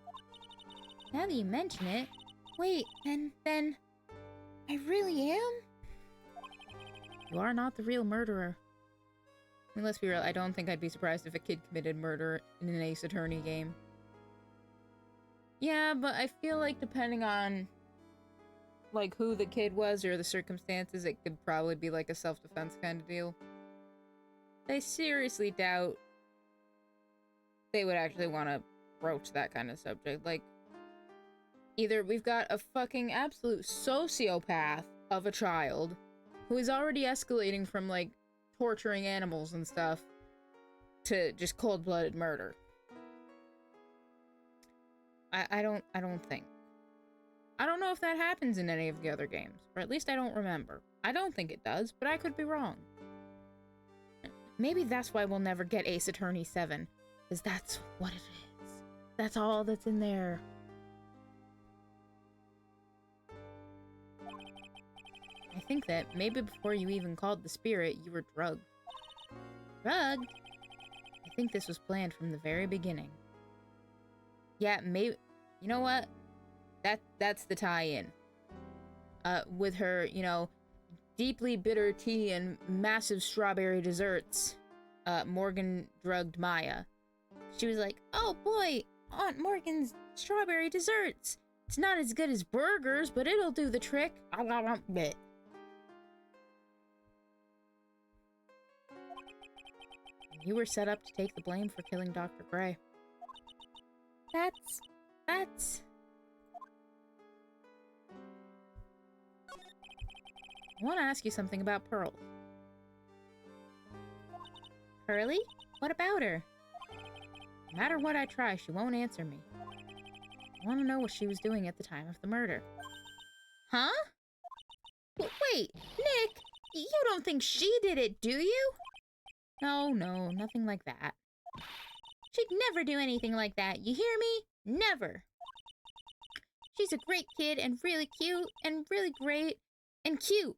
Speaker 2: Now that you mention it, wait, then I really am?
Speaker 1: You are not the real murderer. I mean, let's be real, I don't think I'd be surprised if a kid committed murder in an Ace Attorney game. Yeah, but I feel like depending on, like, who the kid was or the circumstances, it could probably be like a self-defense kind of deal. I seriously doubt they would actually want to broach that kind of subject. Like, either we've got a fucking absolute sociopath of a child who is already escalating from, like, torturing animals and stuff to just cold-blooded murder. I don't think. I don't know if that happens in any of the other games, or at least I don't remember. I don't think it does, but I could be wrong. Maybe that's why we'll never get Ace Attorney 7, because that's what it is. That's all that's in there. I think that maybe before you even called the spirit, you were drugged.
Speaker 2: Drugged?
Speaker 1: I think this was planned from the very beginning. Yeah, maybe... You know what? That's the tie-in. With her, you know, deeply bitter tea and massive strawberry desserts, Morgan drugged Maya. She was like, "Oh boy, Aunt Morgan's strawberry desserts. It's not as good as burgers, but it'll do the trick." You were set up to take the blame for killing Dr. Gray.
Speaker 2: That's...
Speaker 1: I want to ask you something about Pearl.
Speaker 2: Pearly? What about her?
Speaker 1: No matter what I try, she won't answer me. I want to know what she was doing at the time of the murder.
Speaker 2: Huh? Wait, Nick, you don't think she did it, do you?
Speaker 1: No, nothing like that.
Speaker 2: She'd never do anything like that, you hear me? Never. She's a great kid and really cute and really great and cute.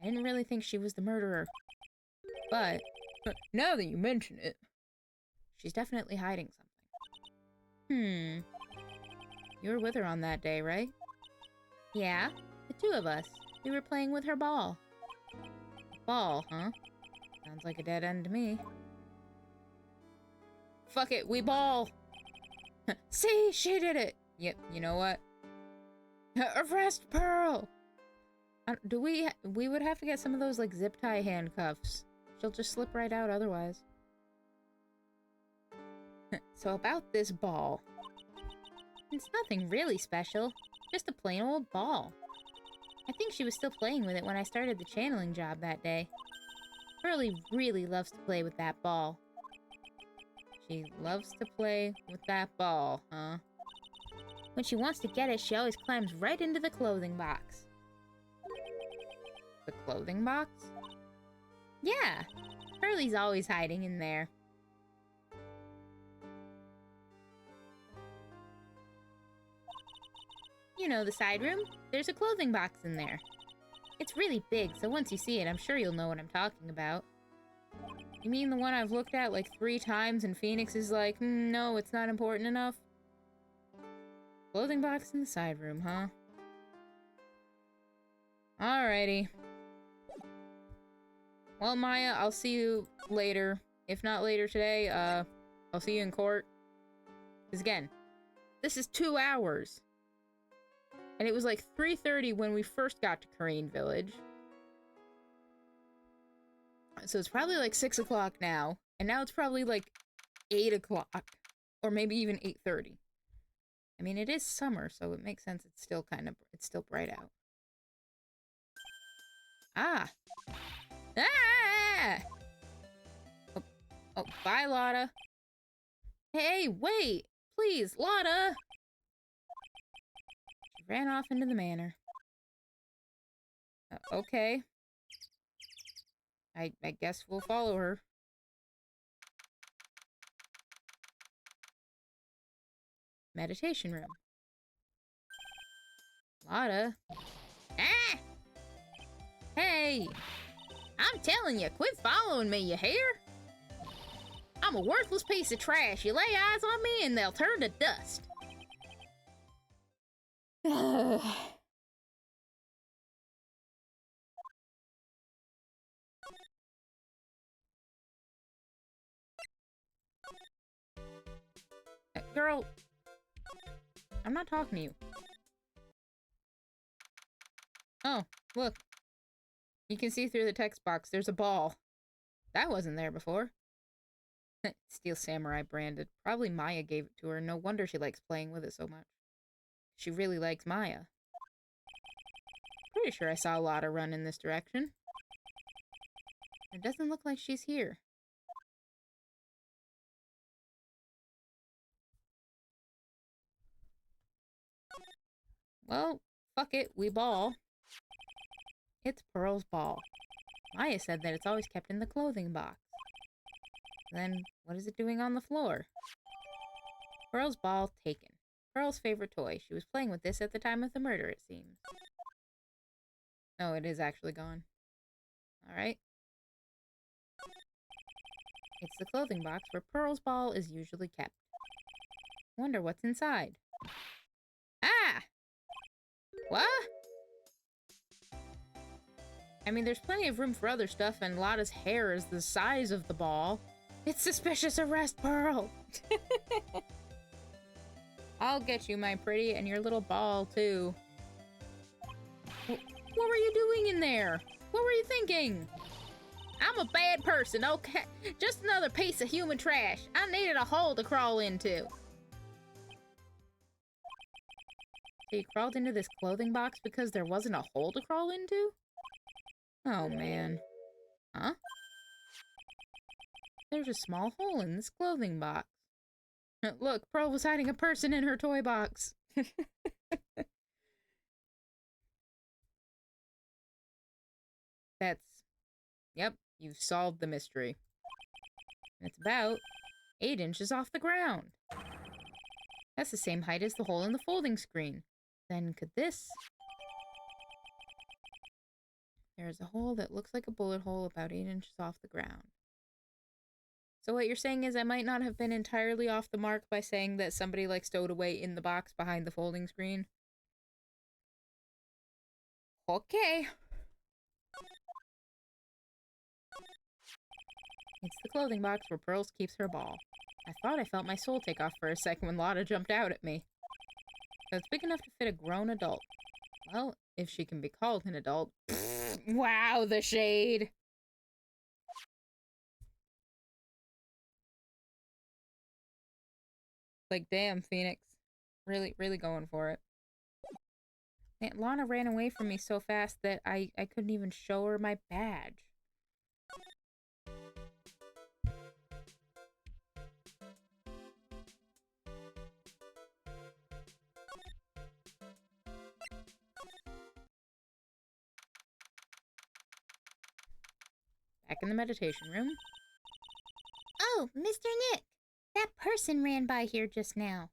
Speaker 1: I didn't really think she was the murderer. But now that you mention it, she's definitely hiding something. You were with her on that day, right?
Speaker 2: Yeah, the two of us. We were playing with her ball.
Speaker 1: Ball, huh? Sounds like a dead end to me. Fuck it, we ball! See, she did it! Yep, you know what? Arrest Pearl! We would have to get some of those, like, zip tie handcuffs. She'll just slip right out otherwise. So about this ball.
Speaker 2: It's nothing really special. Just a plain old ball. I think she was still playing with it when I started the channeling job that day. Pearly really loves to play with that ball.
Speaker 1: She loves to play with that ball, huh?
Speaker 2: When she wants to get it, she always climbs right into the clothing box.
Speaker 1: The clothing box?
Speaker 2: Yeah, Pearly's always hiding in there. You know, the side room? There's a clothing box in there. It's really big, so once you see it, I'm sure you'll know what I'm talking about. You mean the one I've looked at like 3 times and Phoenix is like, no, it's not important enough? Clothing box in the side room, huh? Alrighty. Well, Maya, I'll see you later. If not later today, I'll see you in court. Because again, this is 2 hours. And it was like 3:30 when we first got to Crane Village. So it's probably like 6 o'clock now. And now it's probably like 8 o'clock. Or maybe even 8:30. I mean, it is summer, so it makes sense it's still bright out. Ah! Ah! Oh, bye, Lotta. Hey, wait! Please, Lotta! She ran off into the manor. Okay. I guess we'll follow her. Meditation room. Lotta. Ah! Hey! I'm telling you, quit following me, you hear? I'm a worthless piece of trash. You lay eyes on me and they'll turn to dust. Girl, I'm not talking to you. Oh, look. You can see through the text box. There's a ball. That wasn't there before. Steel Samurai branded. Probably Maya gave it to her. No wonder she likes playing with it so much. She really likes Maya. Pretty sure I saw Lotta run in this direction. It doesn't look like she's here. Well, fuck it, we ball. It's Pearl's ball. Maya said that it's always kept in the clothing box. Then, what is it doing on the floor? Pearl's ball taken. Pearl's favorite toy. She was playing with this at the time of the murder, it seems. Oh, it is actually gone. Alright. It's the clothing box where Pearl's ball is usually kept. Wonder what's inside. Ah! What? I mean, there's plenty of room for other stuff, and Lotta's hair is the size of the ball. It's suspicious arrest, Pearl! I'll get you, my pretty, and your little ball, too. What were you doing in there? What were you thinking? I'm a bad person, okay? Just another piece of human trash. I needed a hole to crawl into. So you crawled into this clothing box because there wasn't a hole to crawl into? Oh, man. Huh? There's a small hole in this clothing box. Look, Pearl was hiding a person in her toy box. Yep, you've solved the mystery. And it's about 8 inches off the ground. That's the same height as the hole in the folding screen. Then could this... There's a hole that looks like a bullet hole about 8 inches off the ground. So what you're saying is I might not have been entirely off the mark by saying that somebody like stowed away in the box behind the folding screen? Okay. It's the clothing box where Pearls keeps her ball. I thought I felt my soul take off for a second when Lotta jumped out at me. So it's big enough to fit a grown adult. Well, if she can be called an adult. Wow, the shade! Like, damn, Phoenix. Really, really going for it. Man, Lana ran away from me so fast that I couldn't even show her my badge. Back in the meditation room. Oh, Mr. Nick! That person ran by here just now.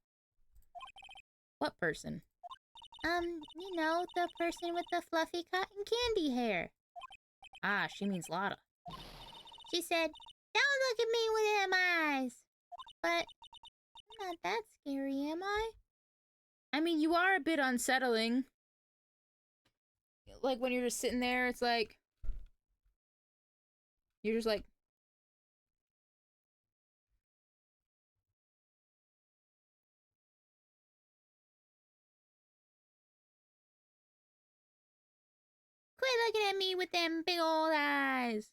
Speaker 1: What person?
Speaker 2: You know, the person with the fluffy cotton candy hair.
Speaker 1: Ah, she means Lotta.
Speaker 2: She said, "Don't look at me with them eyes." But I'm not that scary, am I?
Speaker 1: I mean, you are a bit unsettling. Like, when you're just sitting there, it's like... You're just like...
Speaker 2: Quit looking at me with them big old eyes.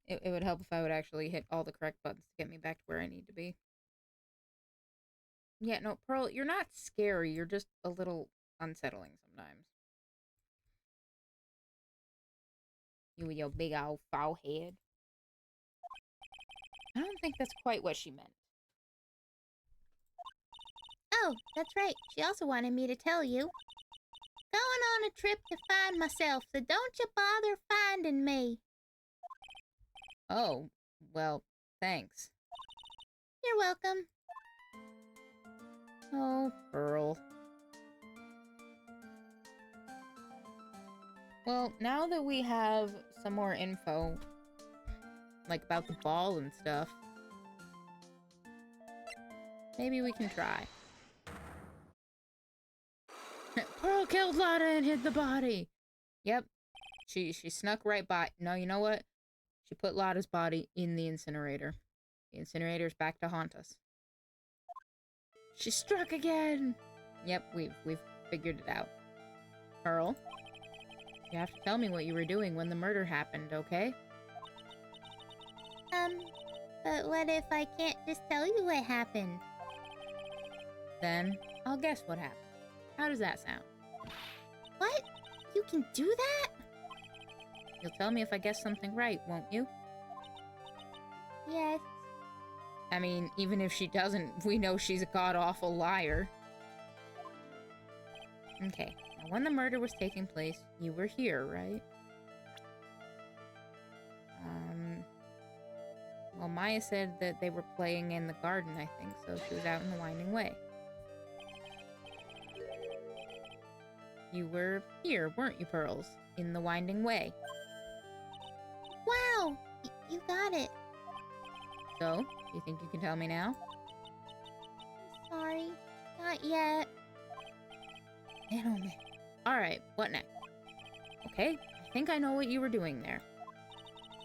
Speaker 1: It would help if I would actually hit all the correct buttons to get me back to where I need to be. Yeah, no, Pearl, you're not scary. You're just a little unsettling sometimes. You with your big old foul head. I don't think that's quite what she meant.
Speaker 2: Oh, that's right. She also wanted me to tell you. Going on a trip to find myself, so don't you bother finding me.
Speaker 1: Oh, well, thanks.
Speaker 2: You're welcome.
Speaker 1: Oh, Pearl. Well, now that we have some more info, like about the ball and stuff, maybe we can try. Pearl killed Lotta and hid the body. Yep. She snuck right by. No, you know what? She put Lotta's body in the incinerator. The incinerator's back to haunt us. She struck again. Yep, we've figured it out. Pearl, you have to tell me what you were doing when the murder happened, okay?
Speaker 2: But what if I can't just tell you what happened?
Speaker 1: Then I'll guess what happened. How does that sound?
Speaker 2: What? You can do that?
Speaker 1: You'll tell me if I guess something right, won't you?
Speaker 2: Yes.
Speaker 1: I mean, even if she doesn't, we know she's a god-awful liar. Okay, now when the murder was taking place, you were here, right? Well, Maya said that they were playing in the garden, I think, so she was out in the Winding Way. You were here, weren't you, Pearls? In the Winding Way.
Speaker 2: Wow! You got it.
Speaker 1: So, you think you can tell me now?
Speaker 2: I'm sorry. Not yet.
Speaker 1: Man, oh man. Alright, what next? Okay, I think I know what you were doing there.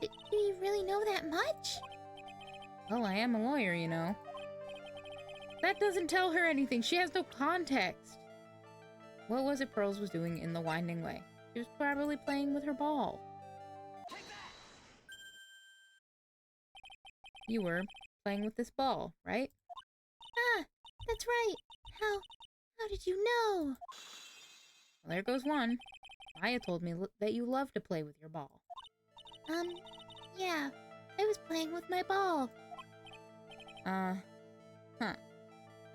Speaker 2: Do you really know that much?
Speaker 1: Well, I am a lawyer, you know. That doesn't tell her anything. She has no context. What was it Pearls was doing in the Winding Way? She was probably playing with her ball. You were playing with this ball, right?
Speaker 2: Ah, that's right. How did you know?
Speaker 1: Well, there goes one. Maya told me that you love to play with your ball.
Speaker 2: Yeah. I was playing with my ball.
Speaker 1: Huh.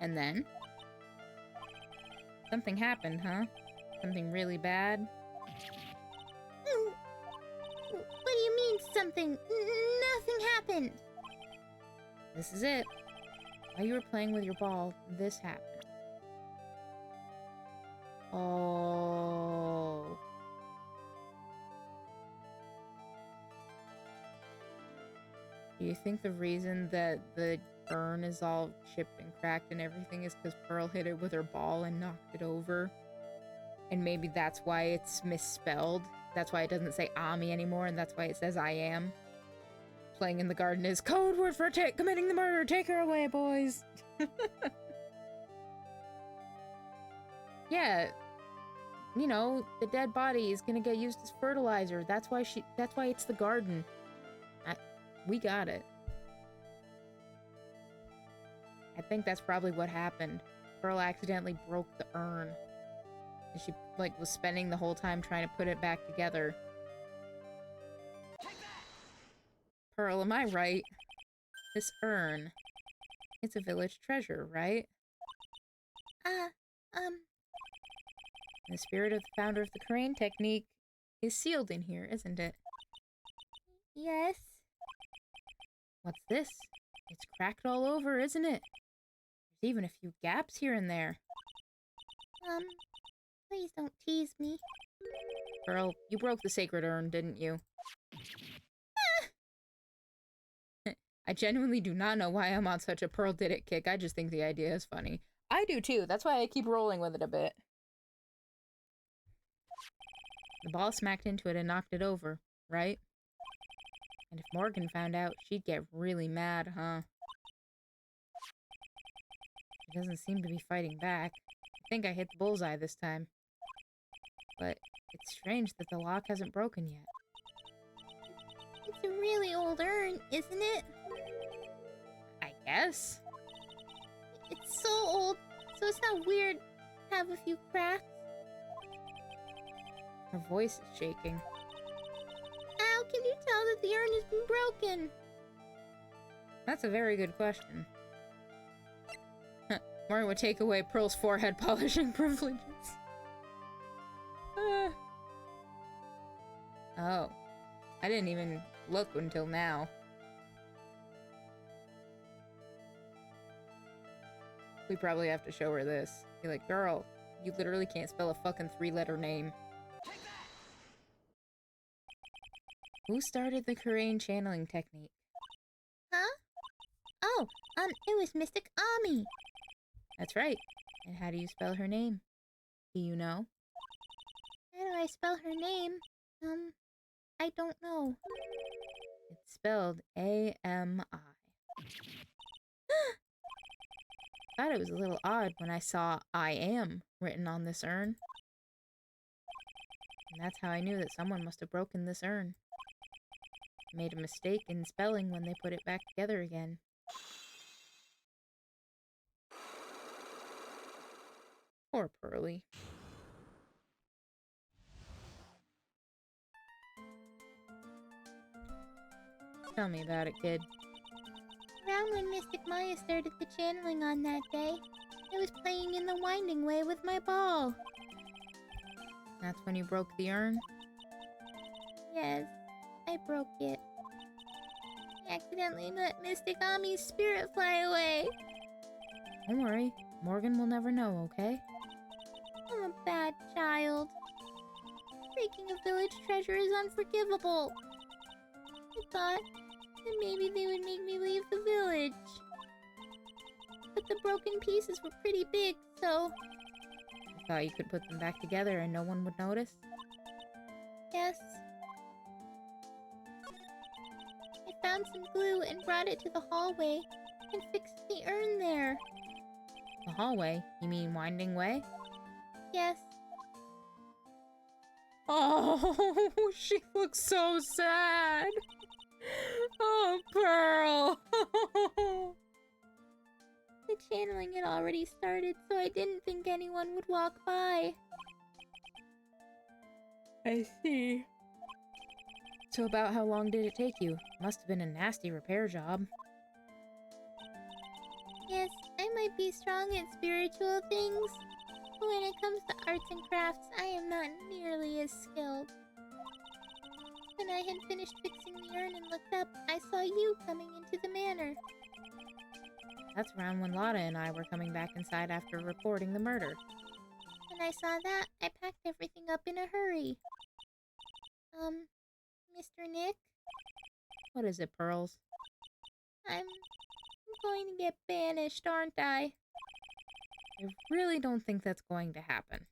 Speaker 1: And then? Something happened, huh? Something really bad?
Speaker 2: What do you mean, something? Nothing happened.
Speaker 1: This is it. While you were playing with your ball, this happened. Oh. Do you think the reason that the urn is all chipped and cracked and everything is because Pearl hit it with her ball and knocked it over? And maybe that's why it's misspelled? That's why it doesn't say Ami anymore, and that's why it says I am? Playing in the garden is code word for committing the murder. Take her away, boys. Yeah, you know, the dead body is gonna get used as fertilizer. That's why it's the garden. We got it. I think that's probably what happened. Pearl accidentally broke the urn. And she, like, was spending the whole time trying to put it back together. Pearl, am I right? This urn. It's a village treasure, right? The spirit of the founder of the crane technique is sealed in here, isn't it?
Speaker 2: Yes.
Speaker 1: What's this? It's cracked all over, isn't it? even a few gaps here and there.
Speaker 2: Please don't tease me.
Speaker 1: Pearl, you broke the sacred urn, didn't you? I genuinely do not know why I'm on such a Pearl did it kick. I just think the idea is funny. I do too. That's why I keep rolling with it a bit. The ball smacked into it and knocked it over, right? And if Morgan found out, she'd get really mad, huh? She doesn't seem to be fighting back. I think I hit the bullseye this time. But it's strange that the lock hasn't broken yet.
Speaker 2: It's a really old urn, isn't it?
Speaker 1: I guess.
Speaker 2: It's so old, so it's not weird to have a few cracks.
Speaker 1: Her voice is shaking.
Speaker 2: How can you tell that the urn has been broken?
Speaker 1: That's a very good question. Morgan would take away Pearl's forehead polishing privileges. Oh. I didn't even look until now. We probably have to show her this. Be like, girl, you literally can't spell a fucking 3-letter name. Who started the Korean channeling technique?
Speaker 2: Huh? Oh, it was Mystic Ami.
Speaker 1: That's right. And how do you spell her name? Do you know?
Speaker 2: How do I spell her name? I don't know.
Speaker 1: It's spelled A-M-I. Thought it was a little odd when I saw I am written on this urn. And that's how I knew that someone must have broken this urn. Made a mistake in spelling when they put it back together again. Poor Pearly. Tell me about it, kid.
Speaker 2: Around when Mystic Maya started the channeling on that day, I was playing in the winding way with my ball.
Speaker 1: That's when you broke the urn?
Speaker 2: Yes, I broke it. I accidentally let Mystic Ami's spirit fly away.
Speaker 1: Don't worry, Morgan will never know, okay?
Speaker 2: I'm a bad child. Breaking a village treasure is unforgivable. I thought that maybe they would make me leave the village. But the broken pieces were pretty big, so...
Speaker 1: You thought you could put them back together and no one would notice?
Speaker 2: Yes. I found some glue and brought it to the hallway and fixed the urn there.
Speaker 1: The hallway? You mean winding way?
Speaker 2: Yes.
Speaker 1: Oh, she looks so sad. Oh, Pearl.
Speaker 2: The channeling had already started, so I didn't think anyone would walk by.
Speaker 1: I see. So about how long did it take you? Must have been a nasty repair job.
Speaker 2: Yes, I might be strong at spiritual things, but when it comes to arts and crafts, I am not nearly as skilled. When I had finished fixing the urn and looked up, I saw you coming into the manor.
Speaker 1: That's around when Lotta and I were coming back inside after reporting the murder.
Speaker 2: When I saw that, I packed everything up in a hurry. Mr. Nick?
Speaker 1: What is it, Pearls?
Speaker 2: I'm going to get banished, aren't I?
Speaker 1: I really don't think that's going to happen.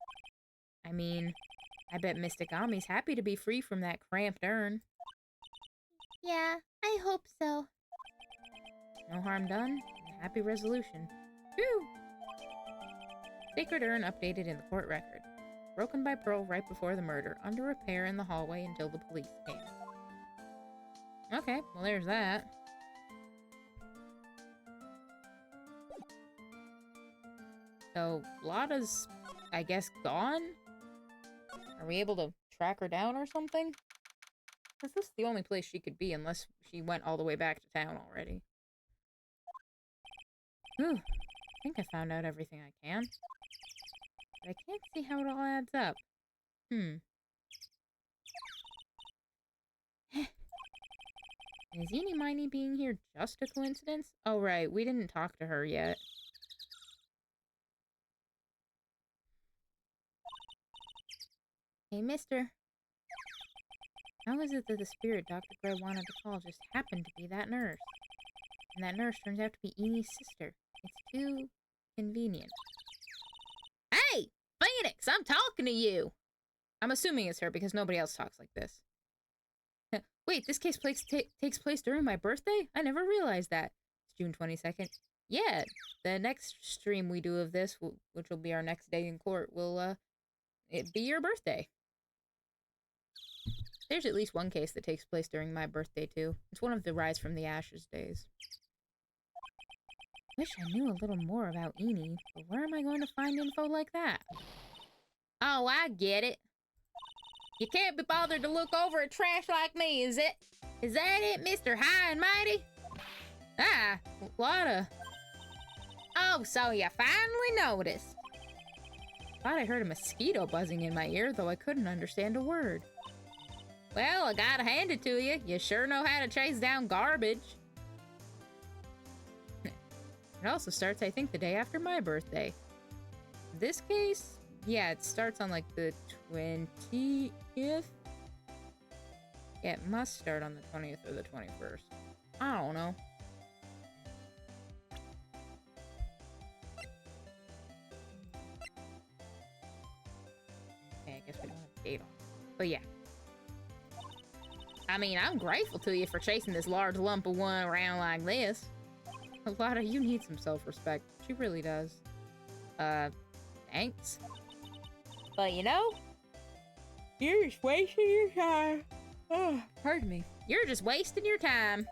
Speaker 1: I mean, I bet Mystic Ami's happy to be free from that cramped urn.
Speaker 2: Yeah, I hope so.
Speaker 1: No harm done, and a happy resolution. Phew! Sacred urn updated in the court record. Broken by Pearl right before the murder, under repair in the hallway until the police came. Okay, well there's that. So, Lotta's, I guess, gone? Are we able to track her down or something? Because this is the only place she could be unless she went all the way back to town already. Whew. I think I found out everything I can. But I can't see how it all adds up. Is Eenie Miney being here just a coincidence? Oh right, we didn't talk to her yet.
Speaker 2: Hey, mister. How is it that the spirit Dr. Gray wanted to call just happened to be that nurse? And that nurse turns out to be Enie's sister. It's too convenient. Hey! Phoenix, I'm talking to you! I'm assuming it's her because nobody else talks like this. Wait, this case takes place during my birthday? I never realized that. It's June 22nd. Yeah, the next stream we do of this, which will be our next day in court, will, it be your birthday. There's at least one case that takes place during my birthday, too. It's one of the Rise from the Ashes days. Wish I knew a little more about Enie, but where am I going to find info like that? Oh, I get it. You can't be bothered to look over at trash like me, is it? Is that it, Mr. High and Mighty? Ah, Lotta. Oh, so you finally noticed. Thought I heard a mosquito buzzing in my ear, though I couldn't understand a word. Well, I gotta hand it to you. You sure know how to chase down garbage. It also starts, I think, the day after my birthday. In this case, yeah, it starts on like the 20th. Yeah, it must start on the 20th or the 21st. I don't know. Okay, I guess we don't have a date on it. But yeah. I mean, I'm grateful to you for chasing this large lump of one around like this. Lotta, you need some self-respect. She really does. Thanks. But you know, you're just wasting your time. Oh, pardon me. You're just wasting your time.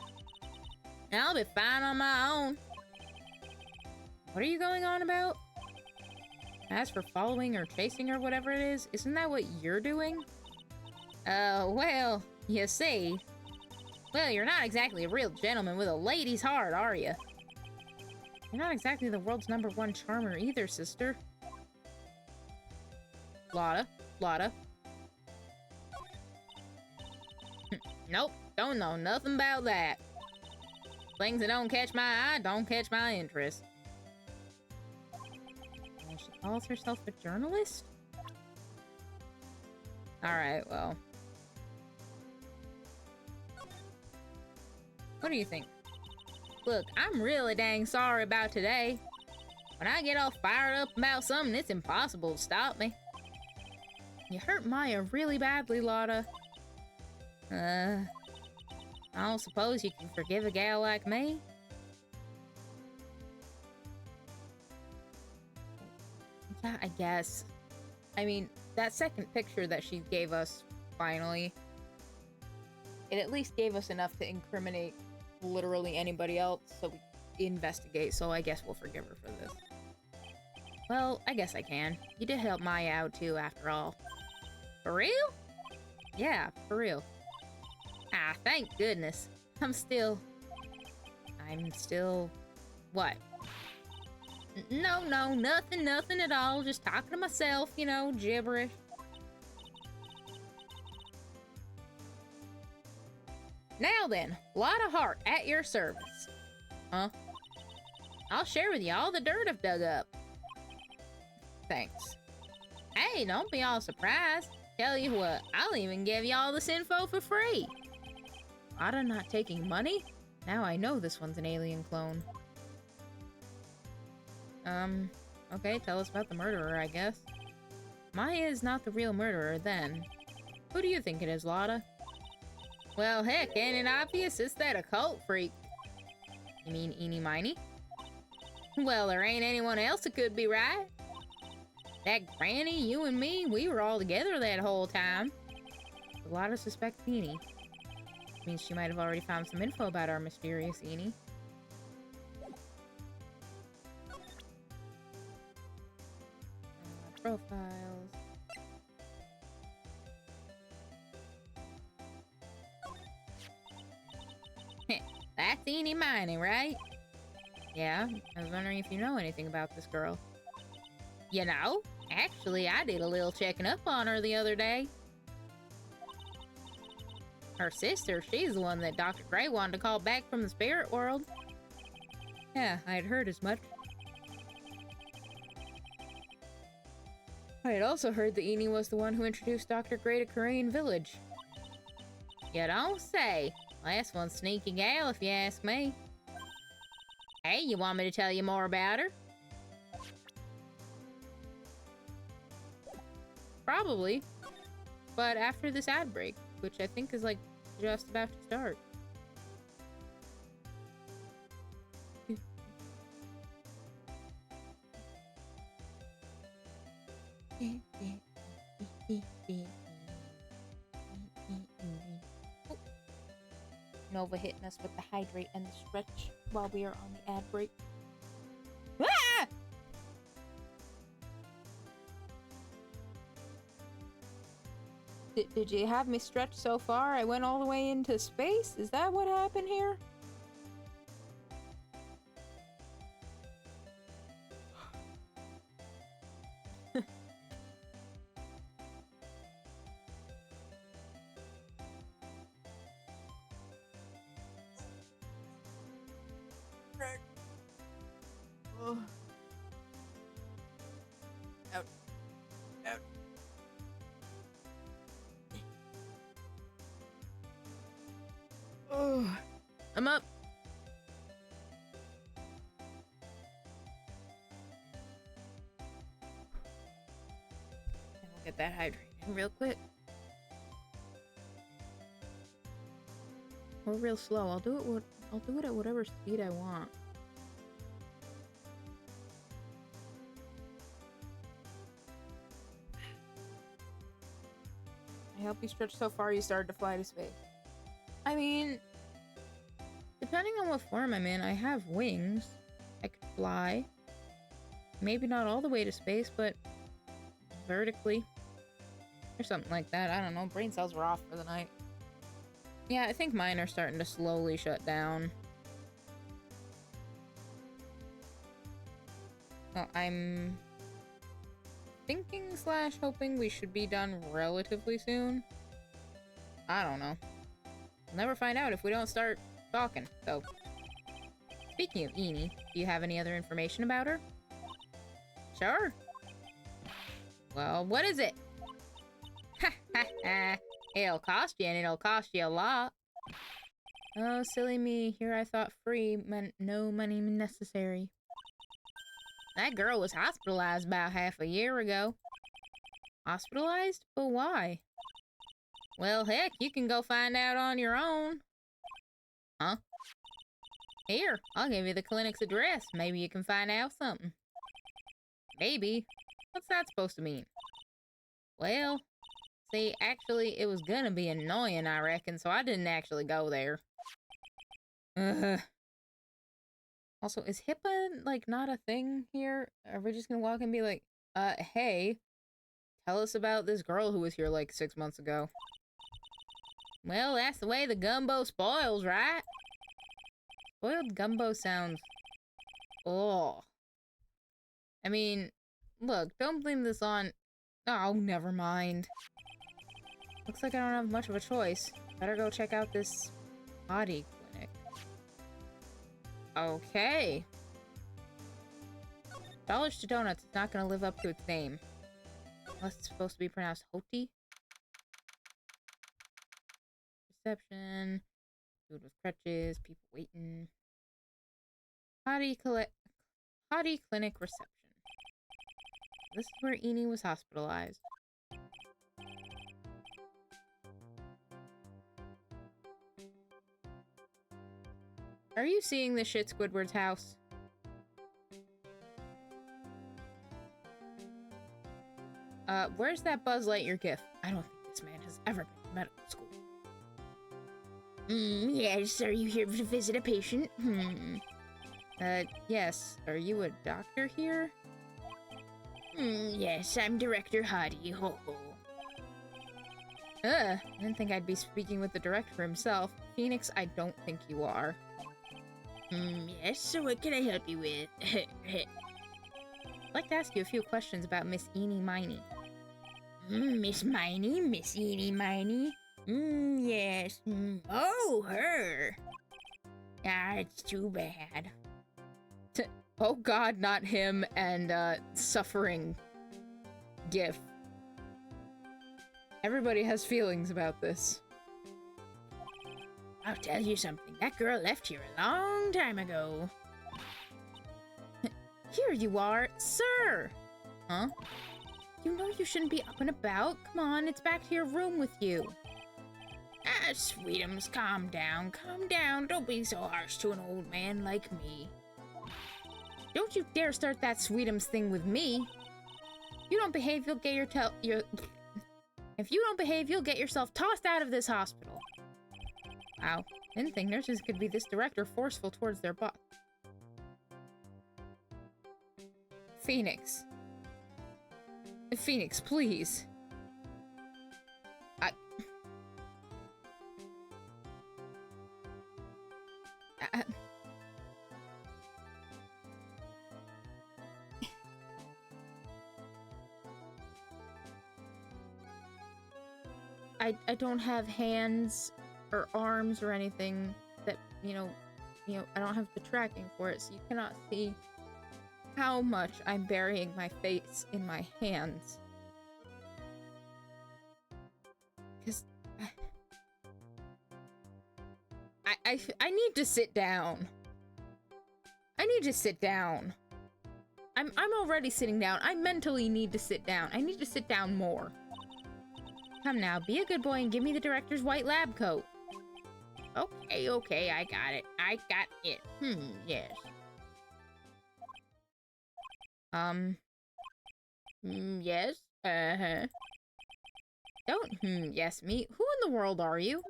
Speaker 2: And I'll be fine on my own. What are you going on about? As for following or chasing or whatever it is, isn't that what you're doing? Well, you see. Well, you're not exactly a real gentleman with a lady's heart, are you? You're not exactly the world's #1 charmer either, sister. Lotta. Nope, don't know nothing about that. Things that don't catch my eye don't catch my interest. And she calls herself a journalist? Alright, well. What do you think? Look, I'm really dang sorry about today. When I get all fired up about something, it's impossible to stop me. You hurt Maya really badly, Lotta. I don't suppose you can forgive a gal like me? Yeah, I guess. I mean, that second picture that she gave us, finally, it at least gave us enough to incriminate literally anybody else, so we investigate, so I guess we'll forgive her for this. Well, I guess I can. You did help Maya out too, after all. For real? Yeah, for real. Ah, thank goodness. I'm still... What? No, nothing at all. Just talking to myself, you know, gibberish. Now then, Lotta Hart at your service. Huh? I'll share with you all the dirt I've dug up. Thanks. Hey, don't be all surprised. Tell you what, I'll even give you all this info for free. Lotta not taking money? Now I know this one's an alien clone. Okay, tell us about the murderer, I guess. Maya is not the real murderer, then. Who do you think it is, Lotta? Well, heck, ain't it obvious? It's that occult freak. You mean Eenie Miney? Well, there ain't anyone else that could be, right? That Granny, you and me, we were all together that whole time. Lotta suspects Eenie. Means she might have already found some info about our mysterious Eenie. Profiles. That's Eenie Miney, right? Yeah, I was wondering if you know anything about this girl. You know, actually, I did a little checking up on her the other day. Her sister, she's the one that Dr. Gray wanted to call back from the spirit world. Yeah, I'd heard as much.
Speaker 1: I had also heard that Eni was the one who introduced Dr. Gray to Korean Village.
Speaker 2: You don't say. Last one sneaky gal, if you ask me. Hey, you want me to tell you more about her?
Speaker 1: Probably. But after this ad break, which I think is like just about to start. Nova hitting us with the hydrate and the stretch while we are on the ad break. Ah! Did you have me stretch so far I went all the way into space? Is that what happened here? Oh. Out. Out. Oh. I'm up. And we'll get that hydrated real quick. Or real slow. I'll do it at whatever speed I want. I hope you stretched so far you started to fly to space. I mean, depending on what form I'm in, I have wings. I could fly. Maybe not all the way to space, but vertically. Or something like that. I don't know. Brain cells were off for the night. Yeah, I think mine are starting to slowly shut down. Well, I'm thinking / hoping we should be done relatively soon. I don't know. We'll never find out if we don't start talking, so. Speaking of Eni, do you have any other information about her? Sure. Well, what is it? Ha ha ha. It'll cost you, and it'll cost you a lot. Oh, silly me. Here I thought free meant no money necessary. That girl was hospitalized about half a year ago. Hospitalized? But why? Well, heck, you can go find out on your own. Huh? Here, I'll give you the clinic's address. Maybe you can find out something. Maybe? What's that supposed to mean? Well, see, actually, it was gonna be annoying, I reckon, so I didn't actually go there. Ugh. Also, is HIPAA, like, not a thing here? Are we just gonna walk and be like, hey, tell us about this girl who was here, like, 6 months ago? Well, that's the way the gumbo spoils, right? Boiled gumbo sounds... Oh. I mean, look, don't blame this on... Oh, never mind. Looks like I don't have much of a choice. Better go check out this body clinic. Okay. Dollars to Donuts is not gonna live up to its name. Unless it's supposed to be pronounced Hoti. Reception. Food with crutches. People waiting. Hottie clinic reception. This is where Eni was hospitalized. Are you seeing this shit, Squidward's house? Where's that Buzz Lightyear gift? I don't think this man has ever been to medical school.
Speaker 2: Yes, are you here to visit a patient?
Speaker 1: Yes. Are you a doctor here?
Speaker 2: Yes, I'm Director Hottie. Ho ho.
Speaker 1: I didn't think I'd be speaking with the director himself. Phoenix, I don't think you are.
Speaker 2: Yes, so what can I help you with?
Speaker 1: I'd like to ask you a few questions about Miss Eenie Miney.
Speaker 2: Miss Miney? Miss Eenie Miney? Yes. Oh, her. Ah, it's too bad.
Speaker 1: Oh god, not him and, suffering gif. Everybody has feelings about this.
Speaker 2: I'll tell you something. That girl left here a long time ago.
Speaker 1: Here you are, sir! Huh? You know you shouldn't be up and about. Come on, it's back to your room with you.
Speaker 2: Ah, Sweetums, calm down. Calm down. Don't be so harsh to an old man like me.
Speaker 1: Don't you dare start that Sweetums thing with me. You don't behave, you'll get If you don't behave, you'll get yourself tossed out of this hospital. Wow, didn't think nurses could be this direct or forceful towards their boss. Phoenix. Phoenix, please. I don't have hands or arms or anything that, you know, I don't have the tracking for it, so you cannot see how much I'm burying my face in my hands. Because I need to sit down. I need to sit down. I'm already sitting down. I mentally need to sit down. I need to sit down more. Come now, be a good boy and give me the director's white lab coat.
Speaker 2: Okay, I got it. Yes. Yes, uh-huh.
Speaker 1: Don't yes me. Who in the world are you?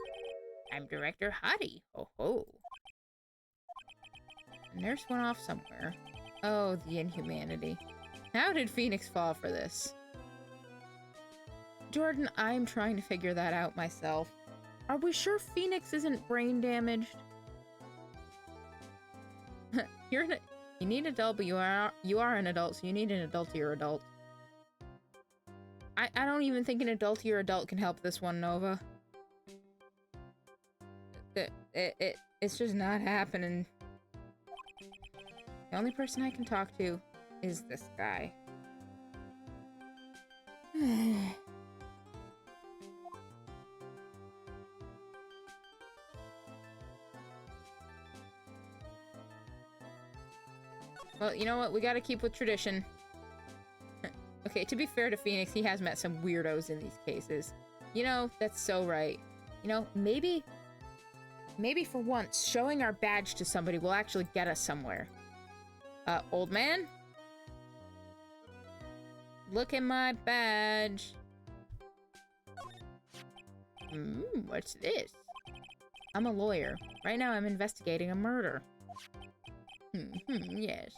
Speaker 2: I'm Director Hottie. Ho ho.
Speaker 1: The nurse went off somewhere. Oh, the inhumanity. How did Phoenix fall for this? Jordan, I'm trying to figure that out myself. Are we sure Phoenix isn't brain damaged? You need an adult, but you are an adult, so you need an adultier adult. I don't even think an adultier adult can help this one, Nova. It's just not happening. The only person I can talk to is this guy. Well, you know what? We gotta keep with tradition. Okay, to be fair to Phoenix, he has met some weirdos in these cases. You know, that's so right. You know, maybe for once, showing our badge to somebody will actually get us somewhere. Old man? Look at my badge.
Speaker 2: What's this?
Speaker 1: I'm a lawyer. Right now I'm investigating a murder.
Speaker 2: Yes.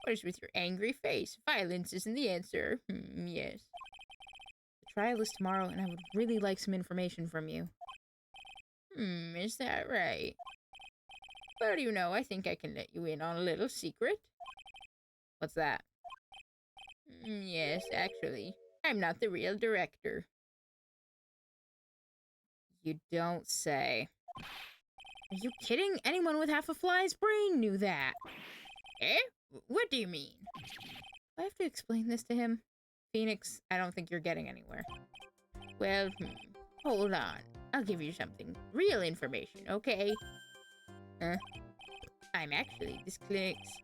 Speaker 2: What is with your angry face? Violence isn't the answer. Yes.
Speaker 1: The trial is tomorrow, and I would really like some information from you.
Speaker 2: Is that right? Well, you know, I think I can let you in on a little secret.
Speaker 1: What's that?
Speaker 2: Yes, actually. I'm not the real director.
Speaker 1: You don't say. Are you kidding? Anyone with half a fly's brain knew that.
Speaker 2: Eh? What do you mean?
Speaker 1: Do I have to explain this to him? Phoenix, I don't think you're getting anywhere.
Speaker 2: Well, hold on. I'll give you something. Real information, okay?
Speaker 1: Huh?
Speaker 2: I'm actually this clinic's...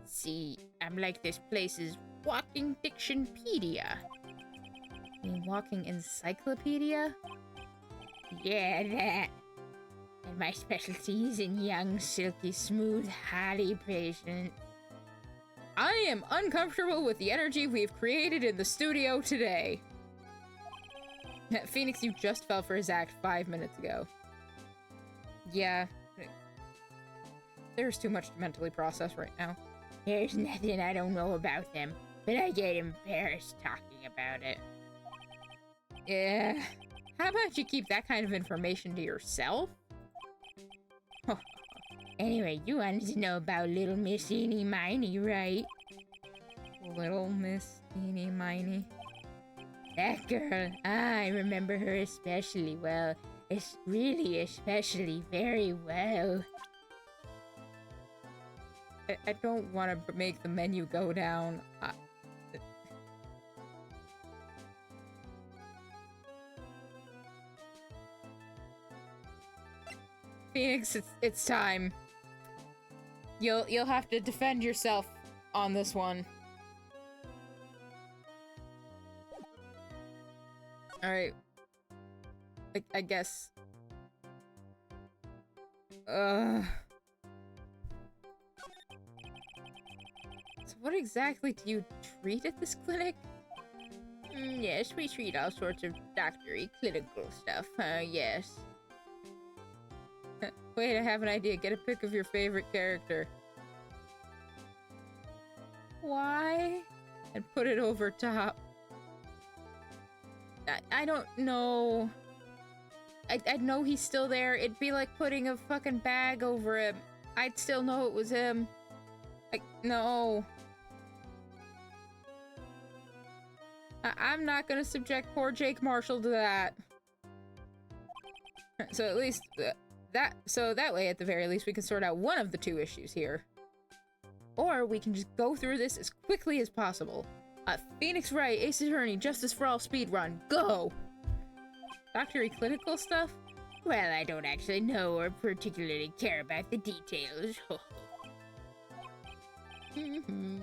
Speaker 2: See, I'm like this place's walking dictionpedia.
Speaker 1: You mean walking encyclopedia?
Speaker 2: Yeah, that. And my specialty is in young, silky, smooth, hottie patients.
Speaker 1: I am uncomfortable with the energy we've created in the studio today. Phoenix, you just fell for his act 5 minutes ago. Yeah. There's too much to mentally process right now.
Speaker 2: There's nothing I don't know about them, but I get embarrassed talking about it.
Speaker 1: Yeah. How about you keep that kind of information to yourself?
Speaker 2: Anyway, you wanted to know about Little Miss Eeny Miny, right?
Speaker 1: Little Miss Eeny Miny?
Speaker 2: That girl, I remember her especially well. It's really especially very well.
Speaker 1: I don't want to make the menu go down. Phoenix, it's time. You'll have to defend yourself on this one. All right. I guess. So what exactly do you treat at this clinic? Yes, we treat all sorts of doctory, clinical stuff. Yes. Wait, I have an idea. Get a pic of your favorite character. Why? And put it over top. I don't know. I'd know he's still there. It'd be like putting a fucking bag over him. I'd still know it was him. No. I'm not gonna subject poor Jake Marshall to that. So at least that way, at the very least, we can sort out one of the two issues here. Or we can just go through this as quickly as possible. Phoenix Wright, Ace Attorney, Justice for All speedrun, go! Doctory clinical stuff?
Speaker 2: Well, I don't actually know or particularly care about the details.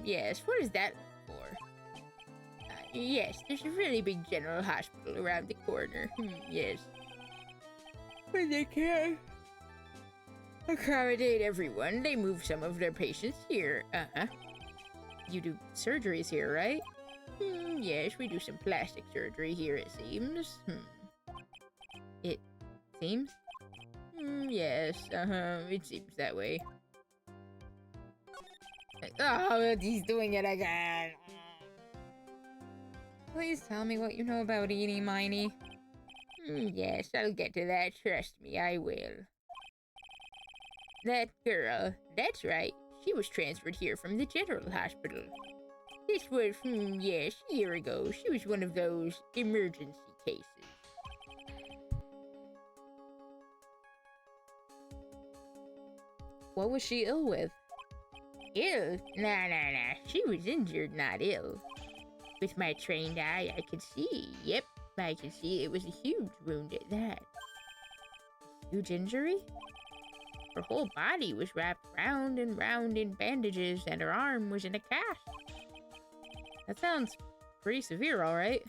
Speaker 2: Yes, what is that for? Yes, there's a really big general hospital around the corner. Yes. When they can accommodate everyone, they move some of their patients here.
Speaker 1: You do surgeries here, right?
Speaker 2: Yes, we do some plastic surgery here, it seems.
Speaker 1: It seems?
Speaker 2: Yes, it seems that way.
Speaker 1: Oh, he's doing it again. Please tell me what you know about Eenie Miney.
Speaker 2: Yes, I'll get to that. Trust me, I will. That girl, that's right. She was transferred here from the general hospital. This was, yes, a year ago. She was one of those emergency cases.
Speaker 1: What was she ill with?
Speaker 2: Ill? Nah. She was injured, not ill. With my trained eye, I could see. Yep, I could see it was a huge wound at that.
Speaker 1: Huge injury?
Speaker 2: Her whole body was wrapped round and round in bandages, and her arm was in a cast.
Speaker 1: That sounds pretty severe, alright.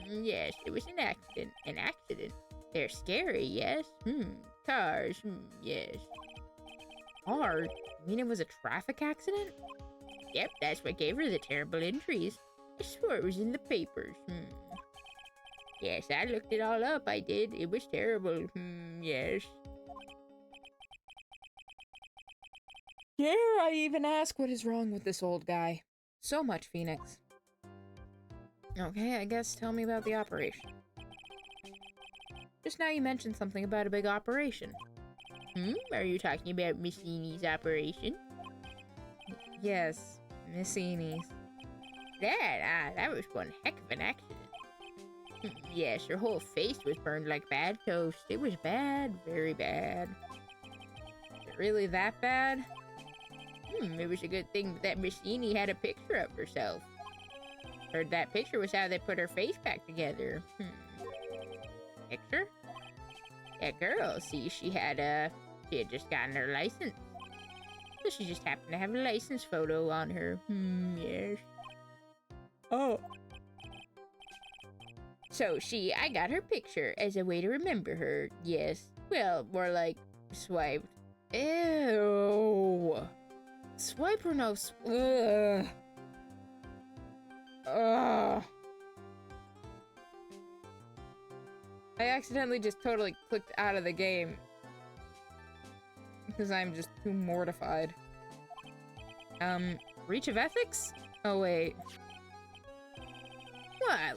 Speaker 2: Yes, it was an accident. An accident. They're scary, yes? Cars, yes.
Speaker 1: Car? You mean it was a traffic accident?
Speaker 2: Yep, that's what gave her the terrible injuries. I swore it was in the papers. Yes, I looked it all up, I did. It was terrible. Yes.
Speaker 1: Dare I even ask what is wrong with this old guy? So much, Phoenix. Okay, I guess tell me about the operation. Just now you mentioned something about a big operation.
Speaker 2: Are you talking about Miss Enie's operation?
Speaker 1: Yes, Miss Enie's.
Speaker 2: That was one heck of an accident. Yes, her whole face was burned like bad toast. It was bad, very bad.
Speaker 1: Is it really that bad?
Speaker 2: It was a good thing that Miss Enie had a picture of herself. Heard that picture was how they put her face back together. Picture? That girl, see, she had just gotten her license. So she just happened to have a license photo on her. Yes.
Speaker 1: Oh.
Speaker 2: So I got her picture as a way to remember her. Yes. Well, more like swiped.
Speaker 1: Ew. Swipe or no ugh. Ugh. I accidentally just totally clicked out of the game. Because I'm just too mortified. Breach of ethics? Oh, wait.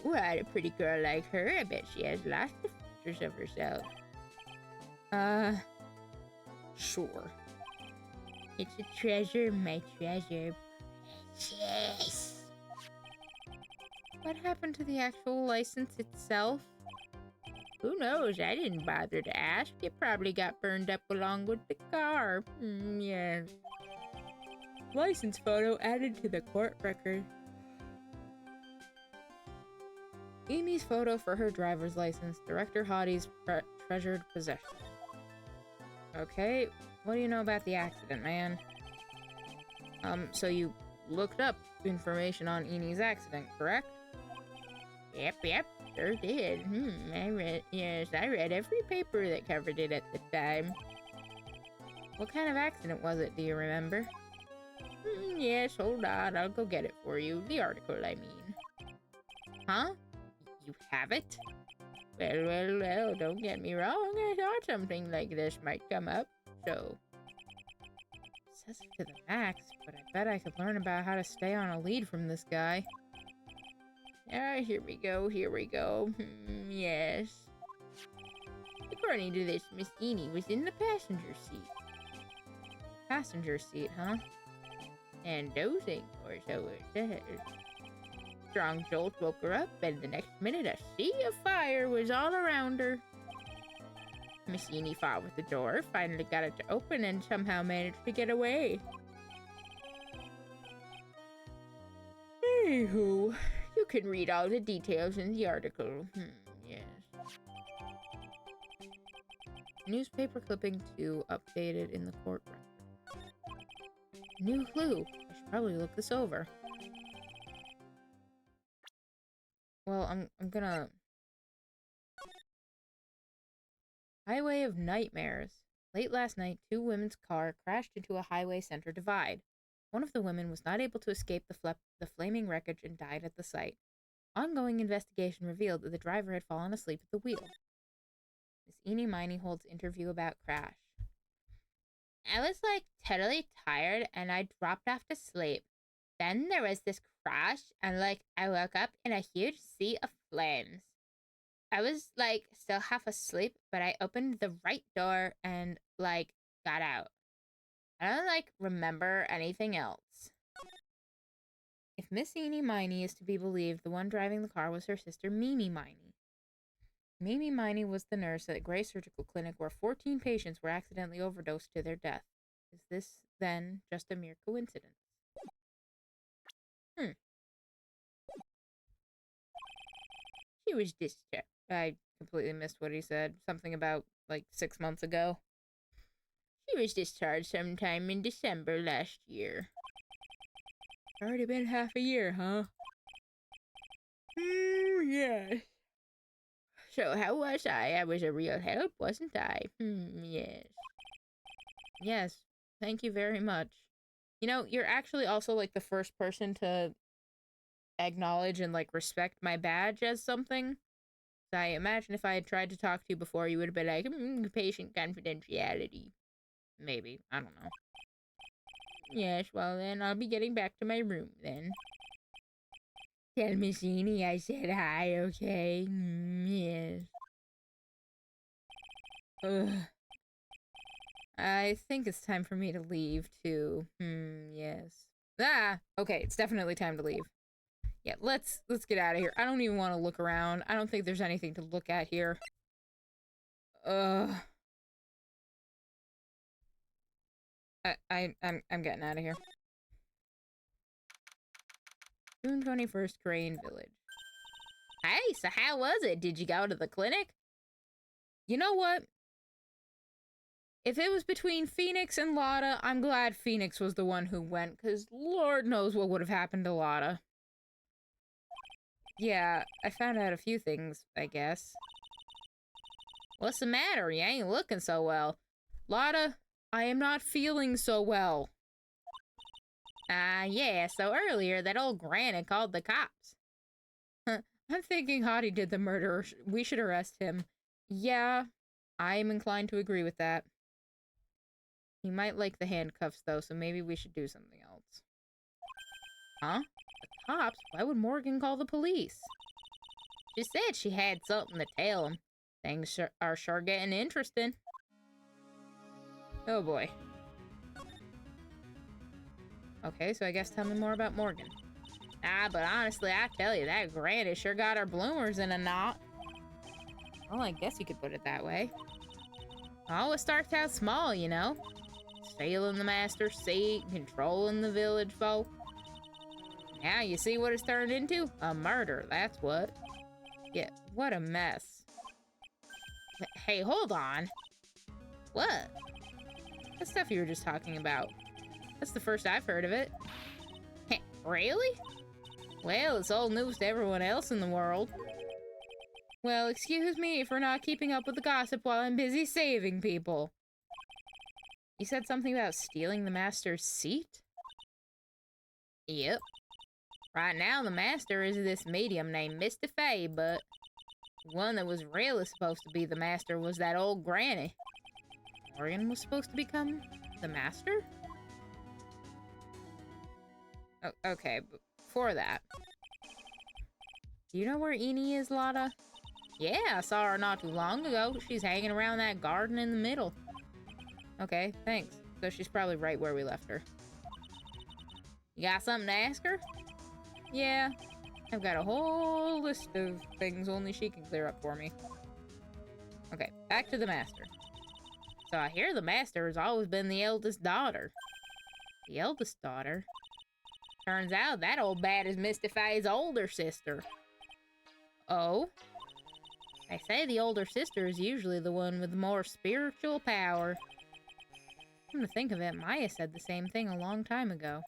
Speaker 2: What a pretty girl like her. I bet she has lots of pictures of herself.
Speaker 1: Sure.
Speaker 2: It's a treasure, my treasure. Precious.
Speaker 1: What happened to the actual license itself?
Speaker 2: Who knows? I didn't bother to ask. It probably got burned up along with the car. Yes.
Speaker 1: License photo added to the court record. Amy's photo for her driver's license. Director Hottie's treasured possession. Okay, what do you know about the accident, man? So you looked up information on Enie's accident, correct?
Speaker 2: Yep, sure did. I read every paper that covered it at the time.
Speaker 1: What kind of accident was it, do you remember?
Speaker 2: Yes, hold on, I'll go get it for you. The article, I mean.
Speaker 1: Huh? You have it?
Speaker 2: Well, don't get me wrong. I thought something like this might come up, so...
Speaker 1: Says it to the max, but I bet I could learn about how to stay on a lead from this guy.
Speaker 2: Here we go. Yes. According to this, Miss Enie was in the passenger seat.
Speaker 1: Passenger seat, huh?
Speaker 2: And dozing, or so it says. Strong jolt woke her up, and the next minute a sea of fire was all around her. Miss Enie fought with the door, finally got it to open, and somehow managed to get away. Anywho, you can read all the details in the article. Yes.
Speaker 1: Newspaper clipping 2 updated in the court record. New clue. I should probably look this over. Well, I'm gonna... Highway of Nightmares. Late last night, 2 women's car crashed into a highway center divide. One of the women was not able to escape the flaming wreckage and died at the site. Ongoing investigation revealed that the driver had fallen asleep at the wheel. Miss Eenie Miney holds interview about crash.
Speaker 2: I was totally tired and I dropped off to sleep. Then there was this crash and I woke up in a huge sea of flames. I was still half asleep, but I opened the right door and got out. I don't remember anything else.
Speaker 1: If Miss Eenie Miney is to be believed, the one driving the car was her sister Mimi Miney. Mimi Miney was the nurse at Gray Surgical Clinic where 14 patients were accidentally overdosed to their death. Is this, then, just a mere coincidence?
Speaker 2: She was discharged.
Speaker 1: I completely missed what he said. Something about, 6 months ago.
Speaker 2: She was discharged sometime in December last year.
Speaker 1: Already been half a year, huh?
Speaker 2: Yes. So how was I? I was a real help, wasn't I? Yes.
Speaker 1: Yes, thank you very much. You know, you're actually also, the first person to acknowledge and, respect my badge as something. So I imagine if I had tried to talk to you before, you would have been like,
Speaker 2: patient confidentiality.
Speaker 1: Maybe. I don't know.
Speaker 2: Yes, well then, I'll be getting back to my room then. Tell Miss Enie I said hi, okay? Yes.
Speaker 1: Ugh. I think it's time for me to leave, too. Yes. Okay, it's definitely time to leave. Yeah, let's get out of here. I don't even want to look around. I don't think there's anything to look at here. I'm getting out of here. June 21st, Crane Village.
Speaker 2: Hey, so how was it? Did you go to the clinic?
Speaker 1: You know what? If it was between Phoenix and Lotta, I'm glad Phoenix was the one who went, because Lord knows what would have happened to Lotta. Yeah, I found out a few things, I guess.
Speaker 2: What's the matter? You ain't looking so well.
Speaker 1: Lotta, I am not feeling so well.
Speaker 2: Yeah, so earlier that old granny called the cops.
Speaker 1: I'm thinking Hottie did the murder. We should arrest him. Yeah, I'm inclined to agree with that. He might like the handcuffs, though, so maybe we should do something else. Huh? The cops? Why would Morgan call the police?
Speaker 2: She said she had something to tell him. Things are sure getting interesting.
Speaker 1: Oh boy. Okay, so I guess tell me more about Morgan.
Speaker 2: But honestly, I tell you, that granny sure got her bloomers in a knot.
Speaker 1: Well, I guess you could put it that way.
Speaker 2: Always starts out small, you know? Stealing the master's seat, controlling the village folk. Now you see what it's turned into? A murder, that's what.
Speaker 1: Yeah, what a mess.
Speaker 2: Hey, hold on. What?
Speaker 1: The stuff you were just talking about. That's the first I've heard of it.
Speaker 2: Really?
Speaker 1: Well, it's old news to everyone else in the world. Well, excuse me for not keeping up with the gossip while I'm busy saving people. You said something about stealing the master's seat?
Speaker 2: Yep.
Speaker 1: Right now, the master is this medium named Mr. Faye, but one that was really supposed to be the master was that old granny. Morgan was supposed to become the master? Oh, okay, but before that. Do you know where Eni is, Lotta? Yeah, I saw her not too long ago. She's hanging around that garden in the middle. Okay, thanks. So she's probably right where we left her. You got something to ask her? Yeah, I've got a whole list of things only she can clear up for me. Okay, back to the master. So I hear the master has always been the eldest daughter. The eldest daughter? Turns out that old bat is Mr. Faye's older sister. Oh? They say the older sister is usually the one with more spiritual power. Come to think of it, Maya said the same thing a long time ago.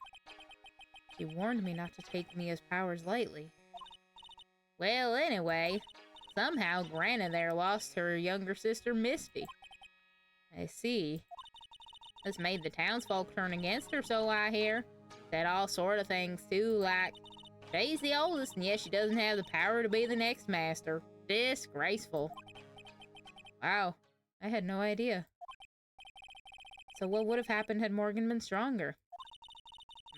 Speaker 1: She warned me not to take Mia's powers lightly. Well, anyway, somehow Grana there lost her younger sister, Misty. I see. This made the townsfolk turn against her, so I hear. Said all sort of things, too, like, she's the oldest, and yet she doesn't have the power to be the next master. Disgraceful. Wow, I had no idea. So what would have happened had Morgan been stronger?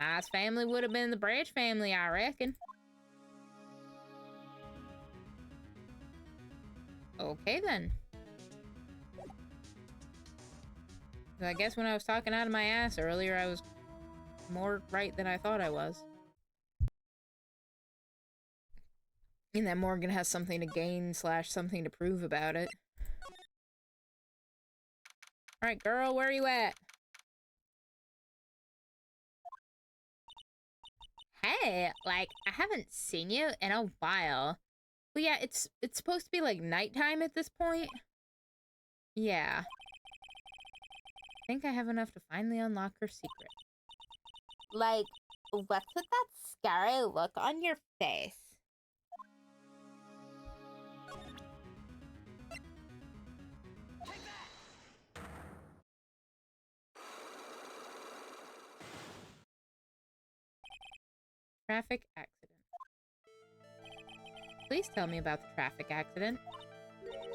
Speaker 1: Ma's family would have been the branch family, I reckon. Okay, then. So I guess when I was talking out of my ass earlier, I was more right than I thought I was. And that Morgan has something to gain / something to prove about it. Alright, girl, where are you at?
Speaker 2: Hey, like, I haven't seen you in a while.
Speaker 1: Well, yeah, it's supposed to be, like, nighttime at this point. Yeah. I think I have enough to finally unlock her secret.
Speaker 2: Like, what's with that scary look on your face?
Speaker 1: Traffic accident. Please tell me about the traffic accident.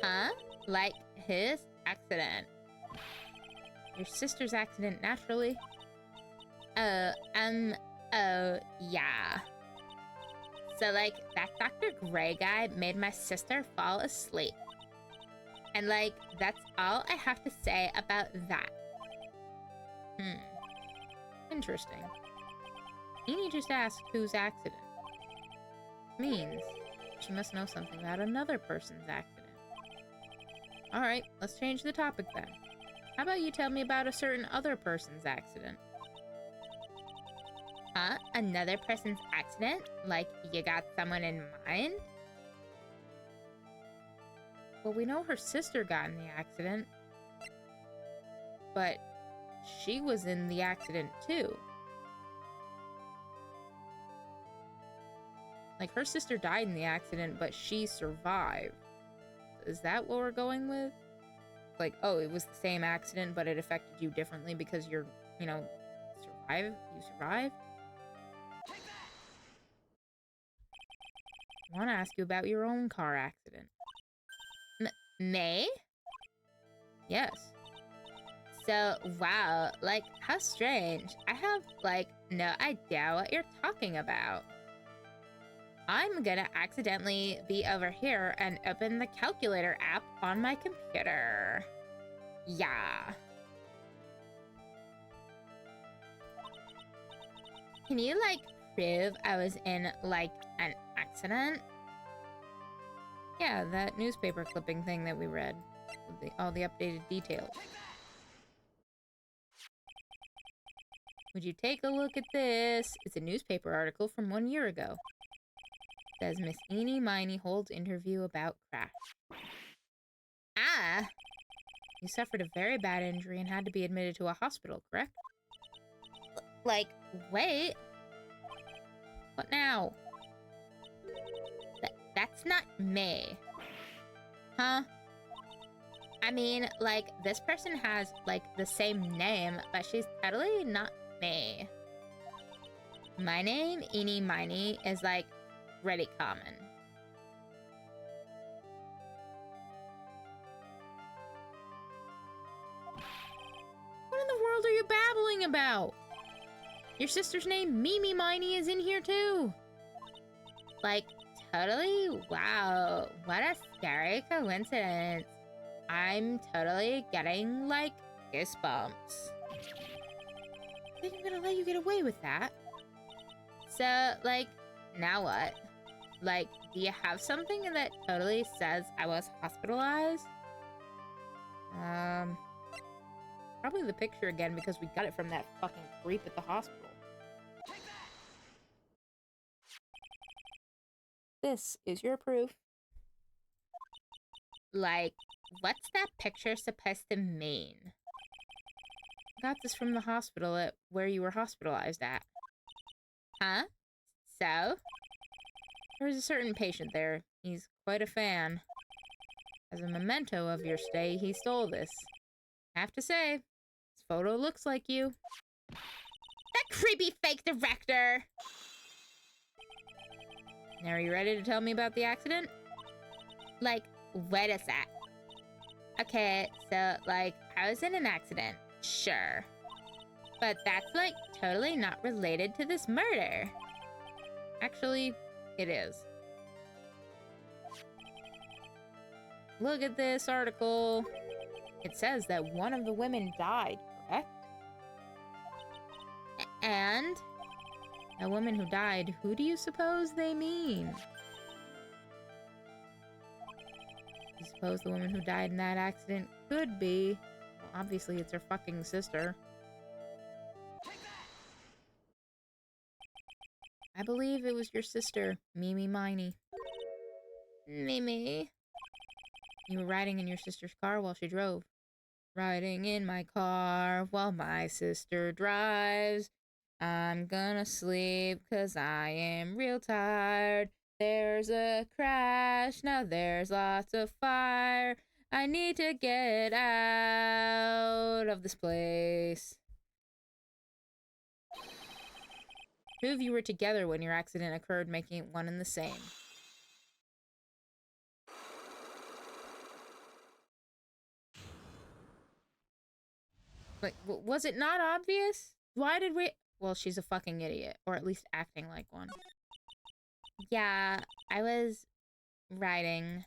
Speaker 2: Huh? Like, his accident?
Speaker 1: Your sister's accident, naturally.
Speaker 2: Yeah. So, like, that Dr. Gray guy made my sister fall asleep. And, like, that's all I have to say about that.
Speaker 1: Interesting. Eni just asked whose accident. Means she must know something about another person's accident. Alright, let's change the topic then. How about you tell me about a certain other person's accident?
Speaker 2: Huh? Another person's accident? Like, you got someone in mind?
Speaker 1: Well, we know her sister got in the accident. But she was in the accident too. Like, her sister died in the accident, but she survived. Is that what we're going with? Like, oh, it was the same accident, but it affected you differently because you're, you survived? I want to ask you about your own car accident.
Speaker 2: Me?
Speaker 1: Yes.
Speaker 2: So, wow, like, how strange. I have, like, no idea what you're talking about. I'm gonna accidentally be over here and open the calculator app on my computer. Yeah. Can you, like, prove I was in, like, an accident?
Speaker 1: Yeah, that newspaper clipping thing that we read. With all the updated details. Would you take a look at this? It's a newspaper article from 1 year ago. It says Miss Eenie Miney holds interview about crash.
Speaker 2: Ah!
Speaker 1: You suffered a very bad injury and had to be admitted to a hospital, correct?
Speaker 2: Like, wait.
Speaker 1: What now?
Speaker 2: That's not me.
Speaker 1: Huh?
Speaker 2: I mean, like, this person has, like, the same name, but she's totally not me. My name, Eenie Miney, is, like, really common.
Speaker 1: What in the world are you babbling about? Your sister's name, Mimi Miney, is in here too.
Speaker 2: Like, totally? Wow. What a scary coincidence. I'm totally getting, like, goosebumps.
Speaker 1: I think I'm gonna let you get away with that.
Speaker 2: So, like, now what? Like, do you have something that totally says I was hospitalized?
Speaker 1: Probably the picture again because we got it from that fucking creep at the hospital. This is your proof.
Speaker 2: Like, what's that picture supposed to mean?
Speaker 1: I got this from the hospital at where you were hospitalized at.
Speaker 2: Huh? So?
Speaker 1: There was a certain patient there. He's quite a fan. As a memento of your stay, he stole this. I have to say, this photo looks like you.
Speaker 2: That creepy fake director!
Speaker 1: Now, are you ready to tell me about the accident?
Speaker 2: Like, wait a sec. Okay, so, like, I was in an accident, sure. But that's, like, totally not related to this murder.
Speaker 1: Actually, it is. Look at this article. It says that one of the women died, correct?
Speaker 2: And?
Speaker 1: A woman who died, who do you suppose they mean? You suppose the woman who died in that accident could be... Well, obviously it's her fucking sister. I believe it was your sister, Mimi Miney.
Speaker 2: Mimi?
Speaker 1: You were riding in your sister's car while she drove. Riding in my car while my sister drives. I'm gonna sleep 'cause I am real tired. There's a crash, now there's lots of fire. I need to get out of this place. Two of you were together when your accident occurred, making it one and the same. Like, was it not obvious? Why did we... Well, she's a fucking idiot. Or at least acting like one.
Speaker 2: Yeah, I was riding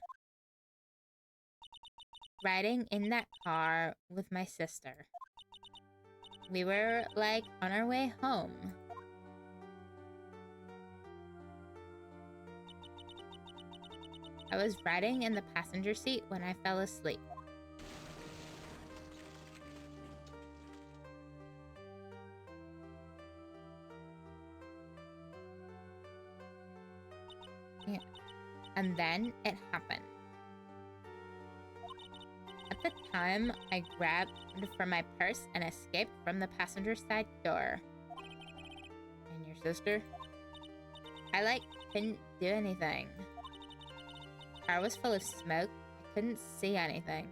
Speaker 2: in that car with my sister. We were, like, on our way home. I was riding in the passenger seat when I fell asleep. Yeah. And then it happened. At the time, I grabbed for my purse and escaped from the passenger side door.
Speaker 1: And your sister?
Speaker 2: I, like, couldn't do anything. The car was full of smoke. I couldn't see anything.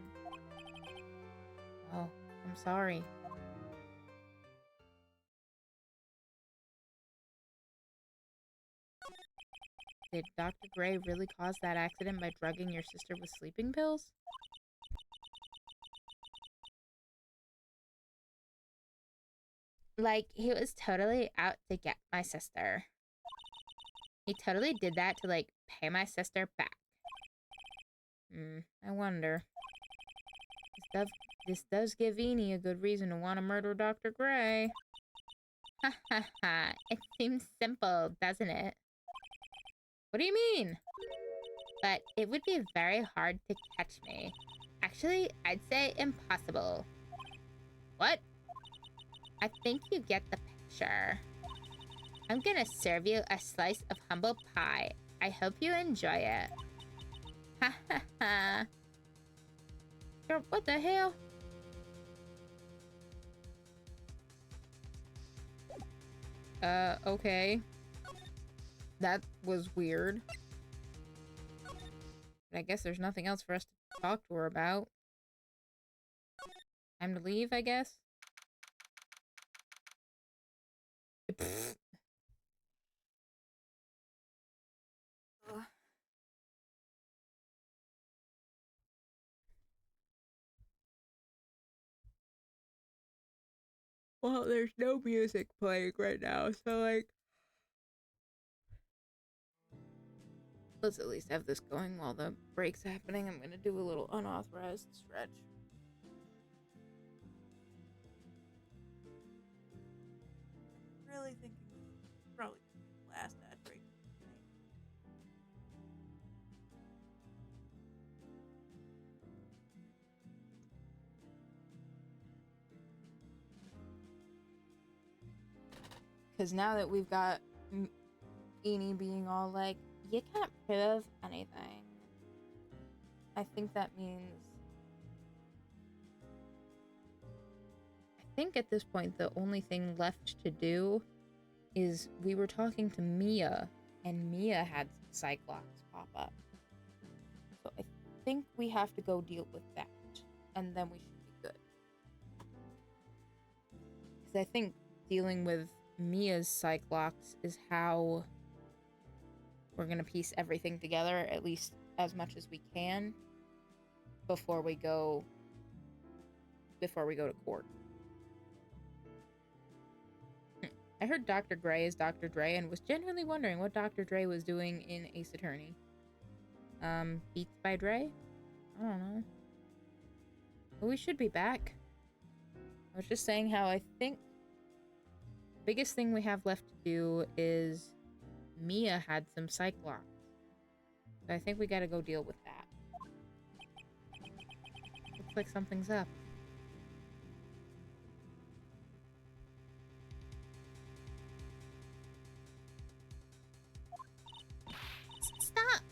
Speaker 1: Oh, I'm sorry. Did Dr. Gray really cause that accident by drugging your sister with sleeping pills?
Speaker 2: Like, he was totally out to get my sister. He totally did that to, like, pay my sister back.
Speaker 1: I wonder. This does give Eenie a good reason to want to murder Dr. Gray.
Speaker 2: Ha ha ha. It seems simple, doesn't it?
Speaker 1: What do you mean?
Speaker 2: But it would be very hard to catch me. Actually, I'd say impossible.
Speaker 1: What?
Speaker 2: I think you get the picture. I'm gonna serve you a slice of humble pie. I hope you enjoy it. Ha ha ha.
Speaker 1: What the hell? Okay. That was weird. But I guess there's nothing else for us to talk to her about. Time to leave, I guess? Well, there's no music playing right now, so like... Let's at least have this going while the break's happening. I'm gonna do a little unauthorized stretch. I'm really thinking this is probably the last ad break. Because now that we've got Eenie being all like, you can't prove anything, I think that means... I think at this point the only thing left to do is we were talking to Mia, and Mia had Cyclops pop up. So I think we have to go deal with that, and then we should be good. Because I think dealing with Mia's Cyclops is how we're gonna piece everything together, at least as much as we can, before we go to court. I heard Dr. Gray is Dr. Dre and was genuinely wondering what Dr. Dre was doing in Ace Attorney. Beats by Dre? I don't know. But we should be back. I was just saying how I think the biggest thing we have left to do is Mia had some Cyclops. So I think we gotta go deal with that. Looks like something's up.
Speaker 2: Stop!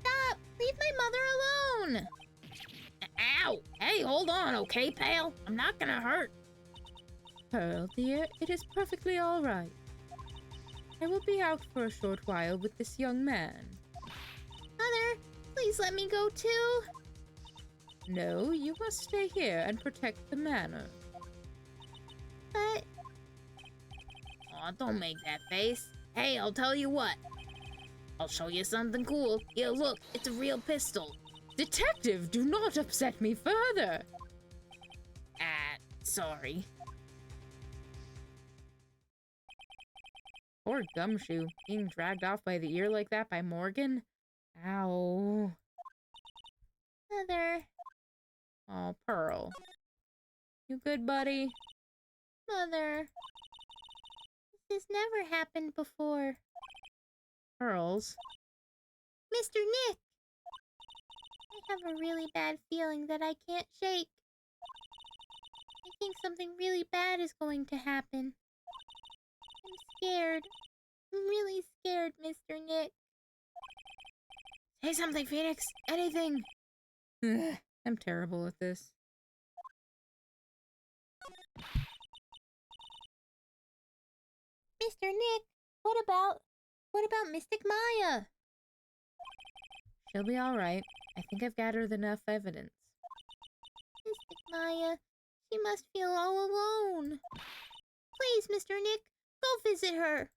Speaker 2: Stop! Leave my mother alone!
Speaker 1: Ow! Hey, hold on, okay, pal? I'm not gonna hurt. Pearl, dear, it is perfectly all right. I will be out for a short while with this young man.
Speaker 2: Mother, please let me go too.
Speaker 1: No, you must stay here and protect the manor.
Speaker 2: But...
Speaker 1: Aw, don't make that face. Hey, I'll tell you what. I'll show you something cool. Here, look, it's a real pistol. Detective, do not upset me further. Sorry. Poor Gumshoe, being dragged off by the ear like that by Morgan. Ow.
Speaker 2: Mother...
Speaker 1: Oh, Pearl. You good, buddy?
Speaker 2: Mother... This has never happened before.
Speaker 1: Pearls?
Speaker 2: Mr. Nick! I have a really bad feeling that I can't shake. I think something really bad is going to happen. I'm scared. I'm really scared, Mr. Nick.
Speaker 1: Say something, Phoenix! Anything! Ugh, I'm terrible at this.
Speaker 2: Mr. Nick, what about Mystic Maya?
Speaker 1: She'll be alright. I think I've gathered enough evidence.
Speaker 2: Mystic Maya, she must feel all alone. Please, Mr. Nick, go visit her.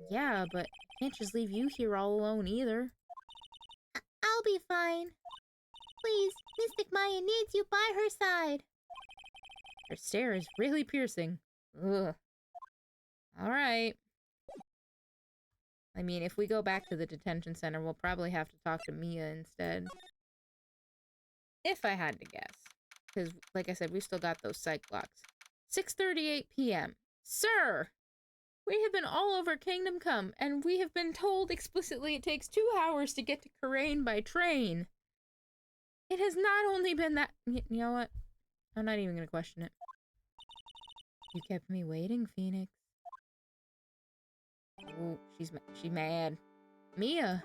Speaker 1: Yeah, but I can't just leave you here all alone either.
Speaker 2: I'll be fine. Please, Mystic Maya needs you by her side.
Speaker 1: Her stare is really piercing. Ugh. Alright. I mean, if we go back to the detention center, we'll probably have to talk to Mia instead. If I had to guess. Because, like I said, we've still got those Cyclops. 6:38 p.m. Sir! We have been all over Kingdom Come, and we have been told explicitly it takes 2 hours to get to Karain by train. It has not only been that... You know what? I'm not even going to question it. You kept me waiting, Phoenix. Oh, she's mad. Mia!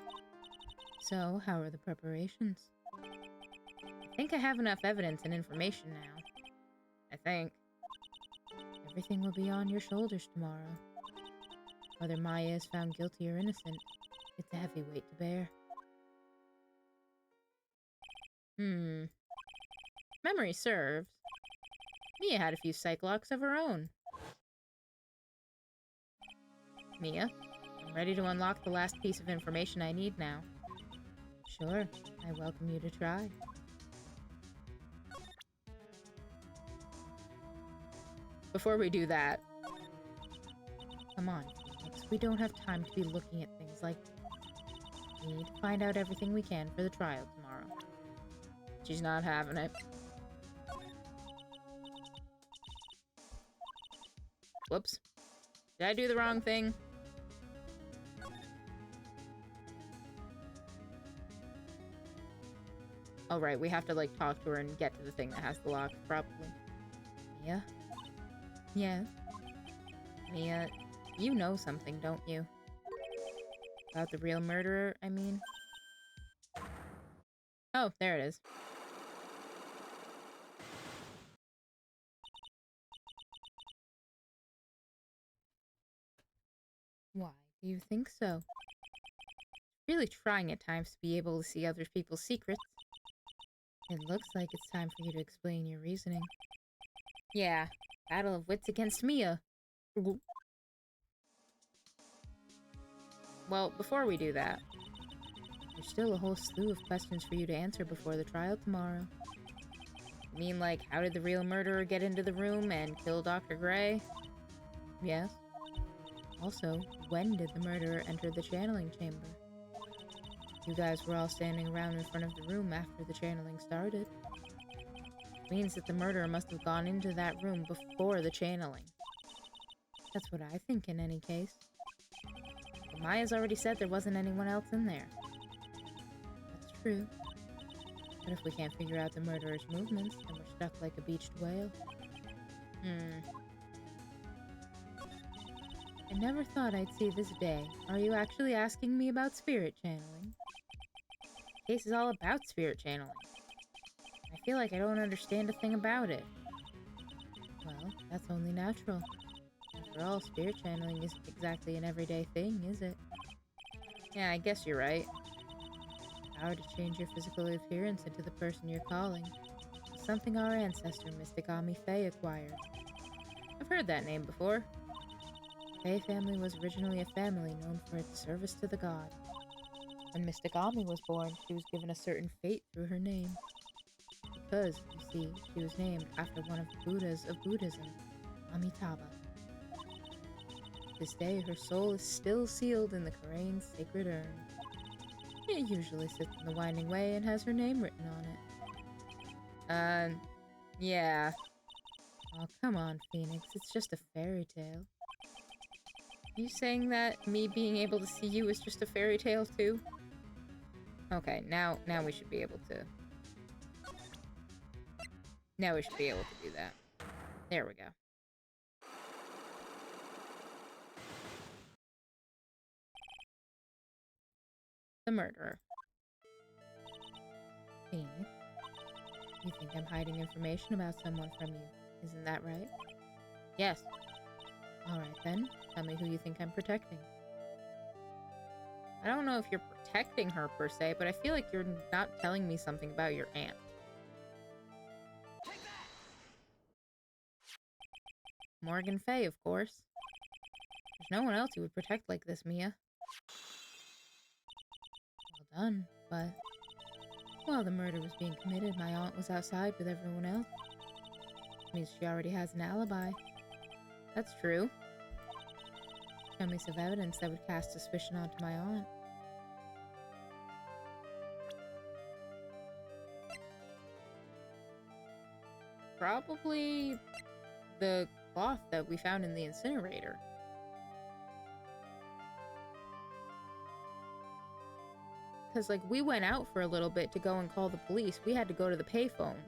Speaker 1: So, how are the preparations? I think I have enough evidence and information now. I think. Everything will be on your shoulders tomorrow. Whether Maya is found guilty or innocent, it's a heavy weight to bear. Memory serves. Mia had a few psych locks of her own. Mia, I'm ready to unlock the last piece of information I need now. Sure, I welcome you to try. Before we do that, come on, Phoenix, we don't have time to be looking at things like this. We need to find out everything we can for the trial tomorrow. She's not having it. Whoops. Did I do the wrong thing? Oh, right, we have to, like, talk to her and get to the thing that has the lock, probably. Mia? Yes? Mia, you know something, don't you? About the real murderer, I mean? Oh, there it is. Why do you think so? Really trying at times to be able to see other people's secrets. It looks like it's time for you to explain your reasoning. Yeah, battle of wits against Mia. Well, before we do that, there's still a whole slew of questions for you to answer before the trial tomorrow. You mean, like, how did the real murderer get into the room and kill Dr. Gray? Yes. Also, when did the murderer enter the channeling chamber? You guys were all standing around in front of the room after the channeling started. It means that the murderer must have gone into that room before the channeling. That's what I think in any case. But Maya's already said there wasn't anyone else in there. That's true. But if we can't figure out the murderer's movements, then we're stuck like a beached whale. I never thought I'd see this day. Are you actually asking me about spirit channeling? The case is all about spirit channeling. I feel like I don't understand a thing about it. Well, that's only natural. After all, spirit channeling isn't exactly an everyday thing, is it? Yeah, I guess you're right. The power to change your physical appearance into the person you're calling is something our ancestor, Mystic Ami Faye, acquired. I've heard that name before. The Faye family was originally a family known for its service to the god. When Mystic Ami was born, she was given a certain fate through her name. Because, you see, she was named after one of the Buddhas of Buddhism, Amitabha. To this day, her soul is still sealed in the Karane's sacred urn. It usually sits in the Winding Way and has her name written on it. Yeah. Oh, come on, Phoenix. It's just a fairy tale. Are you saying that me being able to see you is just a fairy tale, too? Okay, now we should be able to... Now we should be able to do that. There we go. The murderer. Phoenix, you think I'm hiding information about someone from you, isn't that right? Yes. Alright then, tell me who you think I'm protecting. I don't know if you're protecting her per se, but I feel like you're not telling me something about your aunt. Morgan Fay, of course. There's no one else you would protect like this, Mia. Well done, but while the murder was being committed, my aunt was outside with everyone else. Which means she already has an alibi. That's true. Show me some evidence that would cast suspicion onto my aunt. Probably the cloth that we found in the incinerator. Because, like, we went out for a little bit to go and call the police. We had to go to the payphone.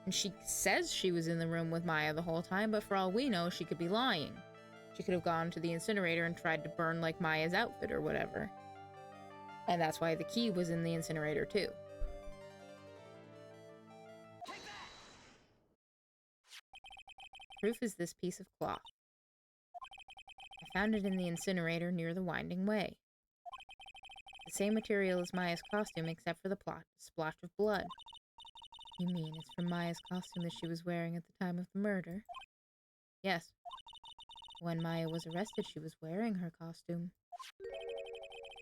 Speaker 1: And she says she was in the room with Maya the whole time, but for all we know, she could be lying. She could have gone to the incinerator and tried to burn, like, Maya's outfit or whatever. And that's why the key was in the incinerator, too. Proof is this piece of cloth. I I found it in the incinerator near the winding way. The same material as Maya's costume except for the splotch of blood. You mean it's from Maya's costume that she was wearing at the time of the murder? Yes. When Maya was arrested, she was wearing her costume.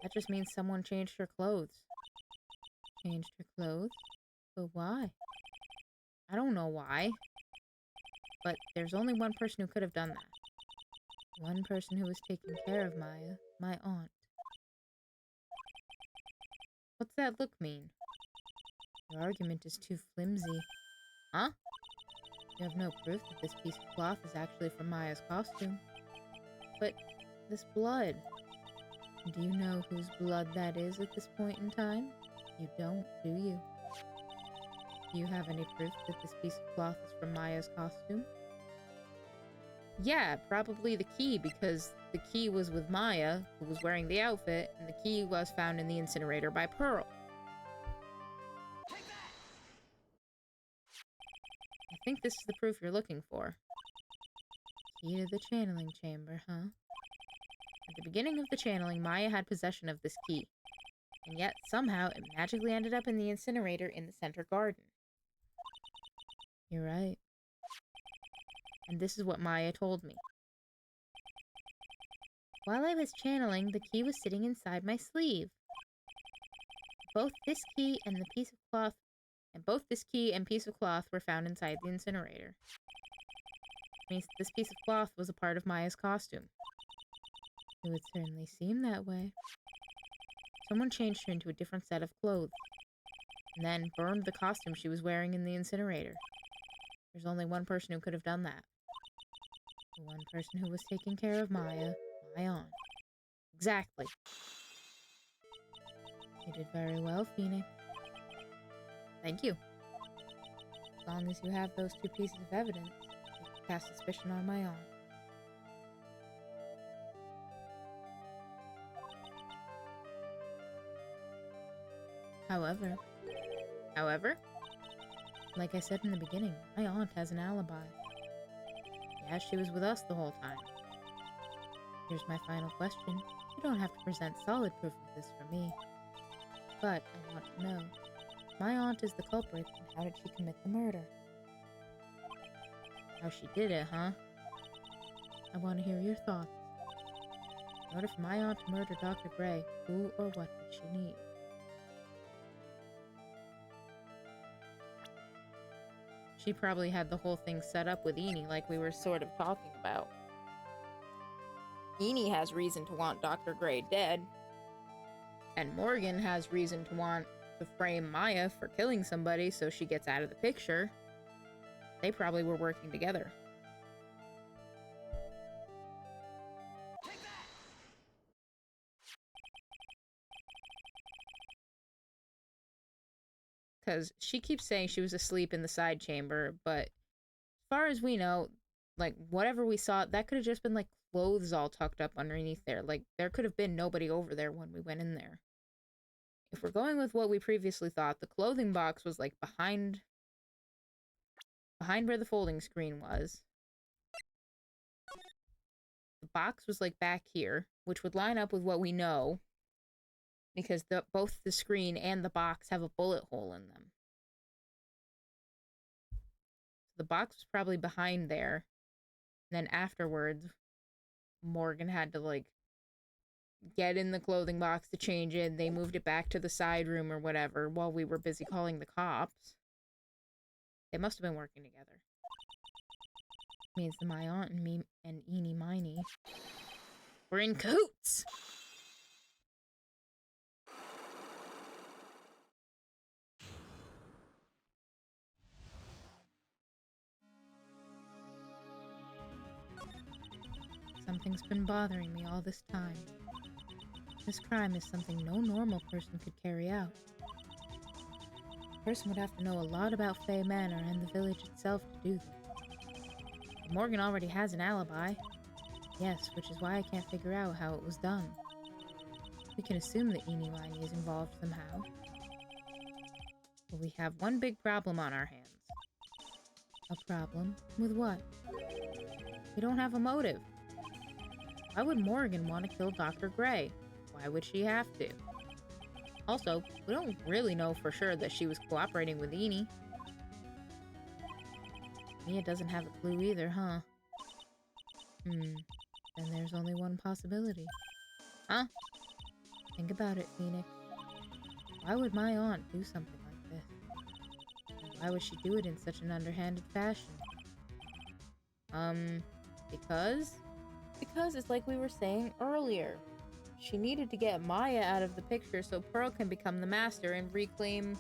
Speaker 1: That just means someone changed her clothes. Changed her clothes? But why? I don't know why. But there's only one person who could have done that. One person who was taking care of Maya, my aunt. What's that look mean? Your argument is too flimsy. Huh? You have no proof that this piece of cloth is actually from Maya's costume. But this blood... Do you know whose blood that is at this point in time? You don't, do you? Do you have any proof that this piece of cloth is from Maya's costume? Yeah, probably the key, because the key was with Maya, who was wearing the outfit, and the key was found in the incinerator by Pearl. I think this is the proof you're looking for. Key to the channeling chamber, huh? At the beginning of the channeling, Maya had possession of this key, and yet somehow it magically ended up in the incinerator in the center garden. You're right. And this is what Maya told me. While I was channeling, the key was sitting inside my sleeve. Both this key and piece of cloth were found inside the incinerator. It means this piece of cloth was a part of Maya's costume. It would certainly seem that way. Someone changed her into a different set of clothes, and then burned the costume she was wearing in the incinerator. There's only one person who could have done that. The one person who was taking care of Maya, my aunt. Exactly. You did very well, Phoenix. Thank you. As long as you have those two pieces of evidence, you can cast suspicion on my aunt. However, like I said in the beginning, my aunt has an alibi. Yeah, she was with us the whole time. Here's my final question. You don't have to present solid proof of this for me. But I want to know, my aunt is the culprit, and how did she commit the murder? How she did it, huh? I want to hear your thoughts. In order for my aunt to murder Dr. Gray, who or what did she need? She probably had the whole thing set up with Eenie, like we were sort of talking about. Eenie has reason to want Dr. Gray dead. And Morgan has reason to want to frame Maya for killing somebody so she gets out of the picture. They probably were working together. Because she keeps saying she was asleep in the side chamber, but as far as we know, like, whatever we saw, that could have just been, like, clothes all tucked up underneath there. Like, there could have been nobody over there when we went in there. If we're going with what we previously thought, the clothing box was, like, behind where the folding screen was. The box was, like, back here, which would line up with what we know, because both the screen and the box have a bullet hole in them. The box was probably behind there. And then afterwards, Morgan had to, like, get in the clothing box to change it. They moved it back to the side room or whatever while we were busy calling the cops. They must have been working together. Means that my aunt and me and Eenie Miney were in cahoots! Something's been bothering me all this time. This crime is something no normal person could carry out. A person would have to know a lot about Fay Manor and the village itself to do this. But Morgan already has an alibi. Yes, which is why I can't figure out how it was done. We can assume that Eenie Miney is involved somehow. But we have one big problem on our hands. A problem? With what? We don't have a motive. Why would Morgan want to kill Dr. Gray? Why would she have to? Also, we don't really know for sure that she was cooperating with Eni. Mia doesn't have a clue either, huh? Then there's only one possibility. Huh? Think about it, Phoenix. Why would my aunt do something like this? And why would she do it in such an underhanded fashion? Because? Because it's like we were saying earlier. She needed to get Maya out of the picture so Pearl can become the master and reclaim,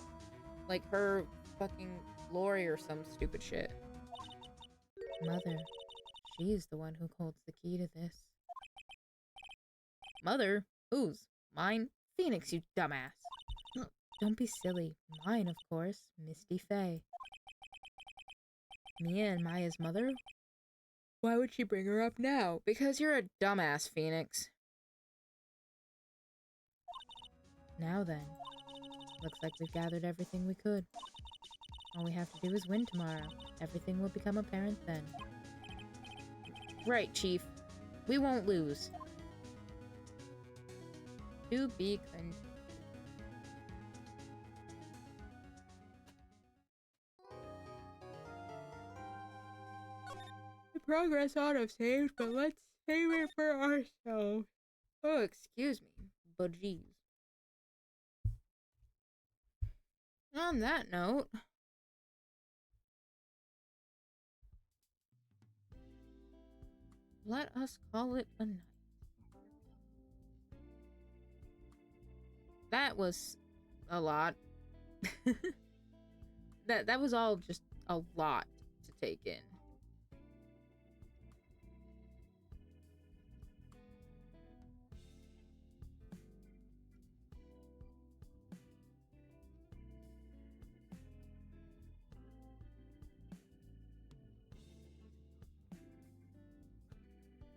Speaker 1: like, her fucking glory or some stupid shit. Mother. She is the one who holds the key to this. Mother? Whose? Mine? Phoenix, you dumbass. Don't be silly. Mine, of course. Misty Faye. Mia and Maya's mother? Why would she bring her up now? Because you're a dumbass, Phoenix. Now then. Looks like we've gathered everything we could. All we have to do is win tomorrow. Everything will become apparent then. Right, Chief. We won't lose. To be continued. The progress autosaved, but let's save it for ourselves. Oh, excuse me. But geez. On that note, let us call it a night. That was a lot. that was all just a lot to take in.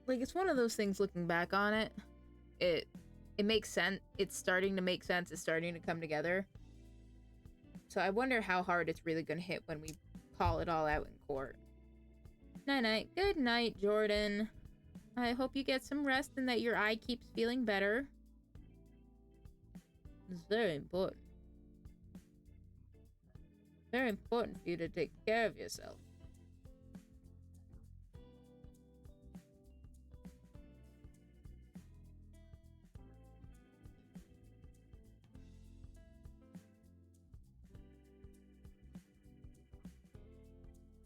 Speaker 1: Like, it's one of those things looking back on it. It makes sense. It's starting to make sense. It's starting to come together. So I wonder how hard it's really going to hit when we call it all out in court. Night-night. Good night, Jordan. I hope you get some rest and that your eye keeps feeling better. It's very important. Very important for you to take care of yourself.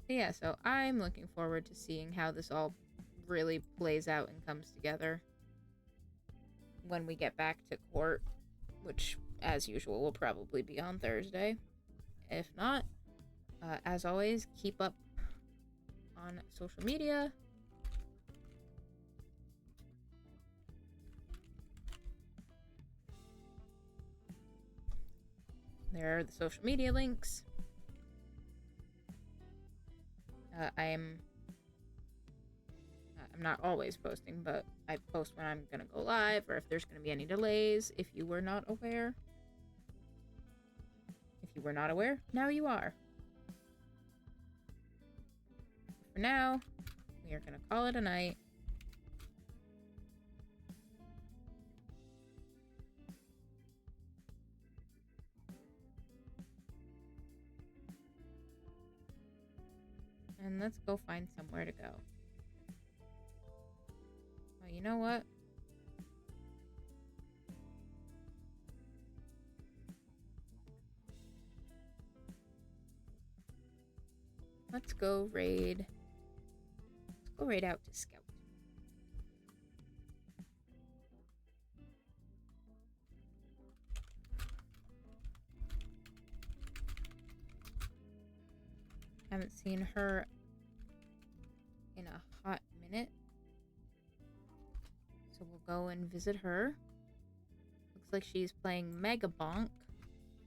Speaker 1: Yeah, so I'm looking forward to seeing how this all really plays out and comes together when we get back to court, which, as usual, will probably be on Thursday. If not, as always, keep up on social media. There are the social media links. I'm not always posting, but I post when I'm gonna go live or if there's gonna be any delays, if you were not aware. If you were not aware, now you are. For now, we are gonna call it a night. And let's go find somewhere to go. Oh, you know what? Let's go raid. Let's go raid out to Scout. Haven't seen her in a hot minute. So we'll go and visit her. Looks like she's playing Mega Bonk,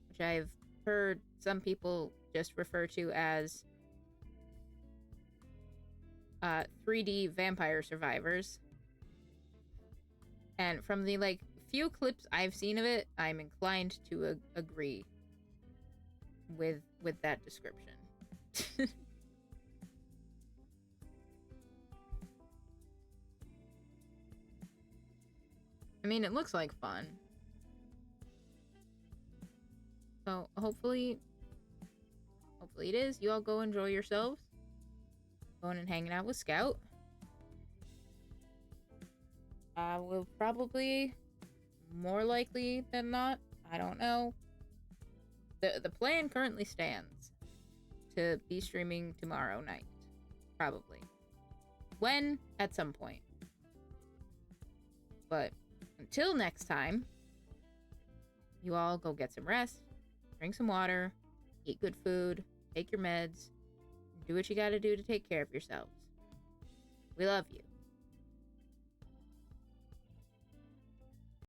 Speaker 1: which I've heard some people just refer to as 3D Vampire Survivors. And from the few clips I've seen of it, I'm inclined to agree with that description. I mean, it looks like fun. So hopefully it is. You all go enjoy yourselves. Going and hanging out with Scout. We'll probably, more likely than not, I don't know. The plan currently stands to be streaming tomorrow night. Probably. When? At some point. But until next time, you all go get some rest, drink some water, eat good food, take your meds, do what you gotta do to take care of yourselves. We love you.